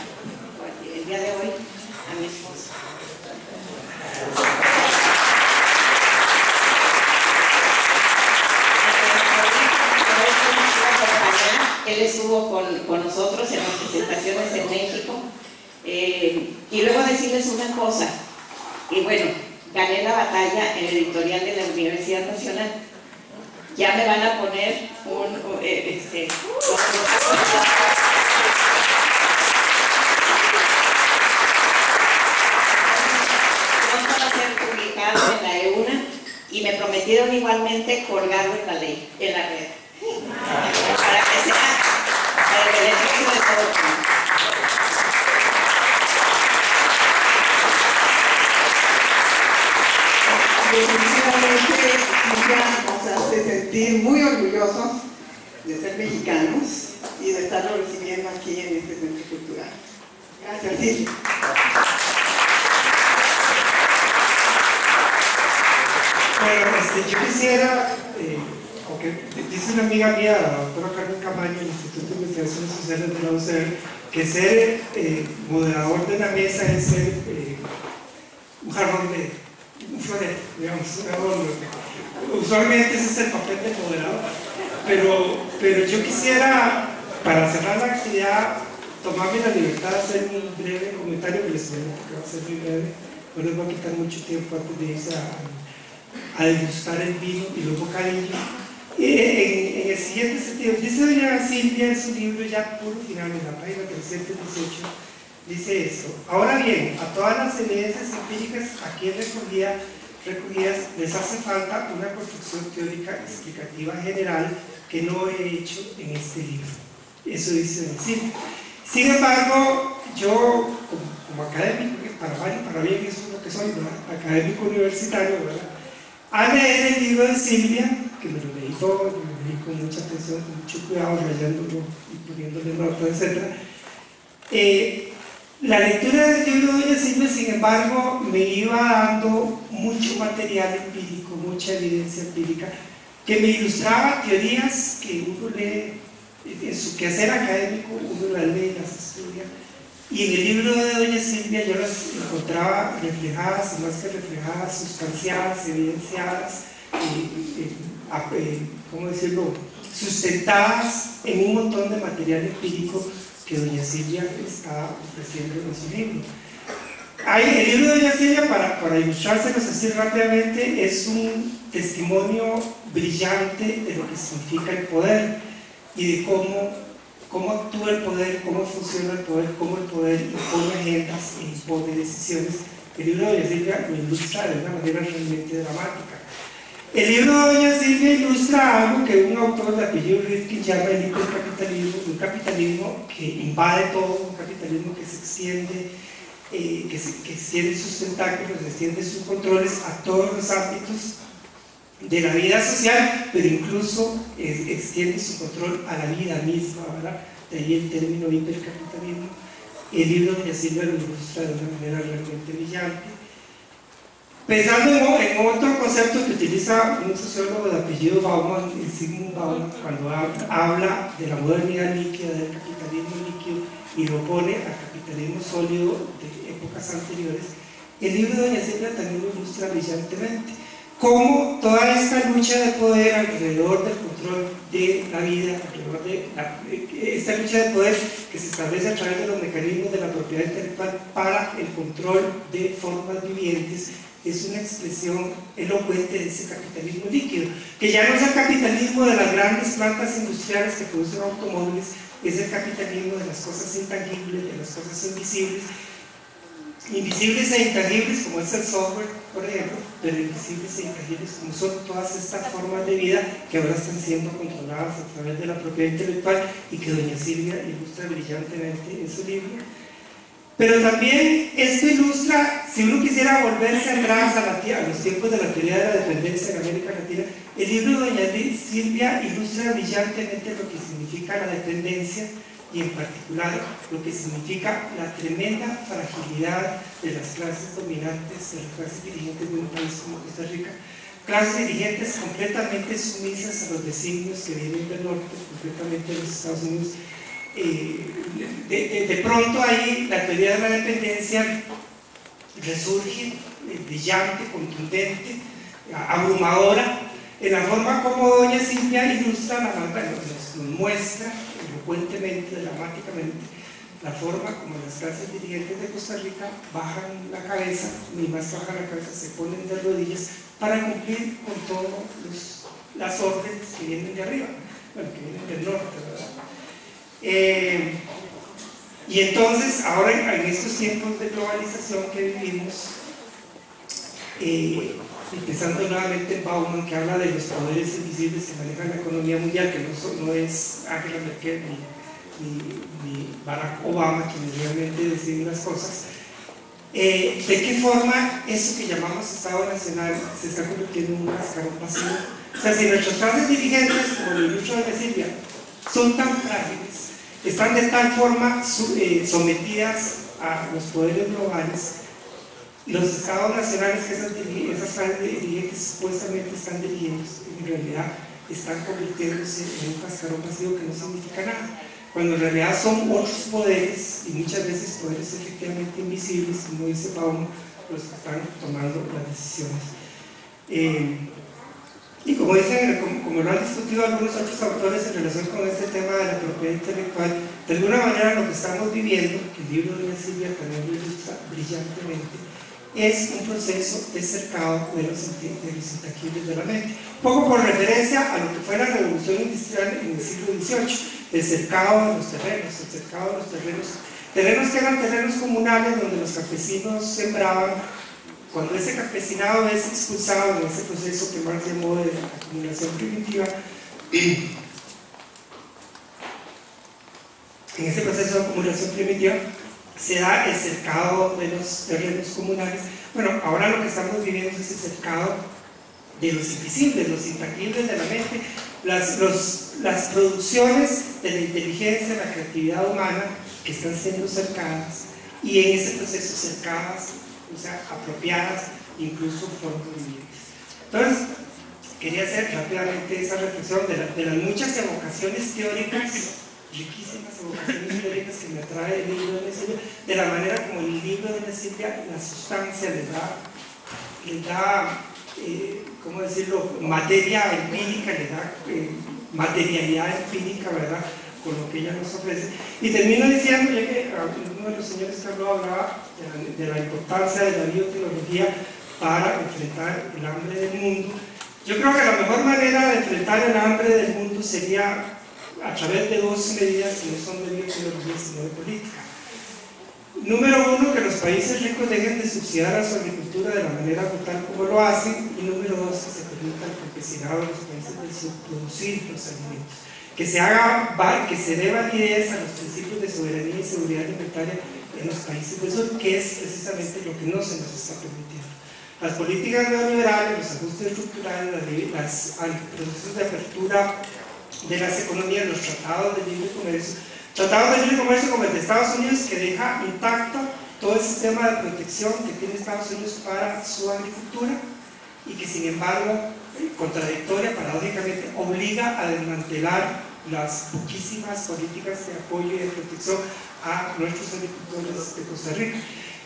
el día de hoy a mi esposo. Él estuvo con nosotros en las presentaciones en México. Y luego decirles una cosa, y bueno, gané la batalla en el editorial de la Universidad Nacional. Ya me van a poner pronto va a ser publicado en la EUNA, y me prometieron comprometieron igualmente colgarlo en la ley, en la red, para que sea para el beneficio de todos. Definitivamente Silvia nos hace sentir muy orgullosos de ser mexicanos y de estarlo recibiendo aquí en este centro cultural. Gracias, Silvia. Bueno, yo quisiera, aunque dice una amiga mía, la doctora Carmen Camaño, del Instituto de Investigaciones Sociales de la UCR, que ser moderador de una mesa es ser un jarrón de un florero, digamos, usualmente ese es el papel de moderador, pero yo quisiera, para cerrar la actividad, tomarme la libertad de hacer un breve comentario que les prometo que va a ser muy breve, no les va a quitar mucho tiempo antes de irse a degustar el vino y luego cariño. En el siguiente sentido, dice doña Silvia en su libro, ya puro final, en la página 318, dice esto: ahora bien, a todas las evidencias empíricas aquí recogidas les hace falta una construcción teórica explicativa general que no he hecho en este libro. Eso dice doña Silvia. Sin embargo, yo como académico, para mal y para bien, eso es lo que soy, ¿verdad? Académico universitario, ¿verdad? Al leer el libro de Silvia, que me lo leí todo, me lo leí con mucha atención, con mucho cuidado, rayándolo y poniéndole notas, etc. La lectura del libro de doña Silvia, sin embargo, me iba dando mucho material empírico, mucha evidencia empírica, que me ilustraba teorías que uno lee en su quehacer académico, uno las lee y las estudia. Y en el libro de doña Silvia yo las encontraba reflejadas, y más que reflejadas, sustanciadas, evidenciadas, ¿cómo decirlo?, sustentadas en un montón de material empírico que doña Silvia está ofreciendo en su libro. El libro de doña Silvia, para ilustrárselos así rápidamente, es un testimonio brillante de lo que significa el poder y de cómo actúa el poder, cómo funciona el poder, cómo el poder impone agendas e impone decisiones. El libro de doña Silvia lo ilustra de una manera realmente dramática. El libro de doña Silvia ilustra algo que un autor de apellido Rifkin llama el hipercapitalismo, un capitalismo que invade todo, un capitalismo que se extiende, que extiende sus tentáculos, extiende sus controles a todos los ámbitos de la vida social, pero incluso extiende su control a la vida misma, ¿verdad? De ahí el término hipercapitalismo. El libro de doña Silvia lo ilustra de una manera realmente brillante. Pensando en otro concepto que utiliza un sociólogo de apellido Bauman, Zygmunt Bauman, cuando habla de la modernidad líquida, del capitalismo líquido, y lo opone al capitalismo sólido de épocas anteriores, el libro de doña Silvia también lo ilustra brillantemente. Cómo toda esta lucha de poder alrededor del control de la vida, alrededor de esta lucha de poder que se establece a través de los mecanismos de la propiedad intelectual para el control de formas vivientes, es una expresión elocuente de ese capitalismo líquido, que ya no es el capitalismo de las grandes plantas industriales que producen automóviles, es el capitalismo de las cosas intangibles, de las cosas invisibles e intangibles, como es el software, por ejemplo, pero invisibles e intangibles como son todas estas formas de vida que ahora están siendo controladas a través de la propiedad intelectual y que doña Silvia ilustra brillantemente en su libro. Pero también esto ilustra, si uno quisiera volverse atrás a los tiempos de la teoría de la dependencia en América Latina, el libro de doña Silvia ilustra brillantemente lo que significa la dependencia y en particular lo que significa la tremenda fragilidad de las clases dominantes, de las clases dirigentes de un país como Costa Rica, clases dirigentes completamente sumisas a los designios que vienen del norte, completamente de los Estados Unidos. De pronto ahí la teoría de la dependencia resurge brillante, contundente, abrumadora, en la forma como doña Silvia ilustra, nos muestra elocuentemente, dramáticamente, la forma como las clases dirigentes de Costa Rica bajan la cabeza, ni más que bajan la cabeza, se ponen de rodillas para cumplir con todas las órdenes que vienen de arriba, bueno, que vienen del norte, ¿verdad? Y entonces, ahora en estos tiempos de globalización que vivimos, empezando nuevamente en Bauman, que habla de los poderes invisibles que manejan la economía mundial, que no es Angela Merkel ni Barack Obama quienes realmente deciden las cosas. ¿De qué forma eso que llamamos Estado Nacional se está convirtiendo en un cascarón vacío? O sea, si nuestras clases dirigentes, como lo dicho de Silvia, son tan frágiles, están de tal forma sometidas a los poderes globales, los Estados nacionales que esas clases dirigentes supuestamente están dirigiendo, en realidad están convirtiéndose en un cascarón vacío que no significa nada, cuando en realidad son otros poderes, y muchas veces poderes efectivamente invisibles, como dice Paulo, los que están tomando las decisiones. Y como dicen, como lo han discutido algunos otros autores en relación con este tema de la propiedad intelectual, de alguna manera lo que estamos viviendo, que el libro de Silvia también lo ilustra brillantemente, es un proceso de cercado de los intangibles de la mente. Un poco por referencia a lo que fue la revolución industrial en el siglo XVIII, el cercado de los terrenos, terrenos que eran terrenos comunales donde los campesinos sembraban. Cuando ese campesinado es expulsado en ese proceso que Marx llamó de acumulación primitiva, en ese proceso de acumulación primitiva se da el cercado de los terrenos comunales. Bueno, ahora lo que estamos viviendo es el cercado de los invisibles, los intangibles de la mente, las producciones de la inteligencia, la creatividad humana que están siendo cercadas, y en ese proceso cercadas, o sea, apropiadas, incluso fueron vivientes. Entonces, quería hacer rápidamente esa reflexión de las muchas evocaciones teóricas, riquísimas evocaciones teóricas que me trae el libro de Silvia, de la manera como el libro de Silvia, la sustancia le da ¿cómo decirlo?, materia empírica, le da materialidad empírica, ¿verdad?, con lo que ella nos ofrece. Y termino diciendo, ya que uno de los señores que hablaba de la importancia de la biotecnología para enfrentar el hambre del mundo, yo creo que la mejor manera de enfrentar el hambre del mundo sería a través de dos medidas que no son de biotecnología sino de política. Número uno, que los países ricos dejen de subsidiar a su agricultura de la manera brutal como lo hacen, y número dos, que se permita al campesinado de los países del sur producir los alimentos, que se dé validez a los principios de soberanía y seguridad alimentaria en los países del sur, que es precisamente lo que no se nos está permitiendo. Las políticas neoliberales, los ajustes estructurales, los procesos de apertura de las economías, los tratados de libre comercio como el de Estados Unidos, que deja intacto todo el sistema de protección que tiene Estados Unidos para su agricultura, y que sin embargo, contradictoria, paradójicamente, obliga a desmantelar las poquísimas políticas de apoyo y de protección a nuestros agricultores de Costa Rica.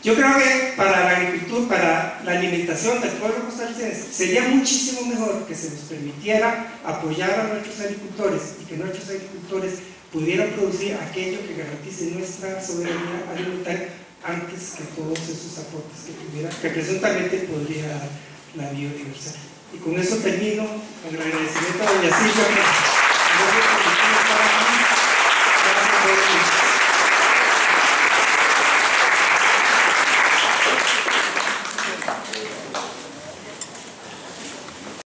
Yo creo que para la agricultura, para la alimentación del pueblo costarricense, sería muchísimo mejor que se nos permitiera apoyar a nuestros agricultores y que nuestros agricultores pudieran producir aquello que garantice nuestra soberanía alimentaria antes que todos esos aportes que presuntamente podría dar la biodiversidad. Y con eso termino, con el agradecimiento a doña Silvia.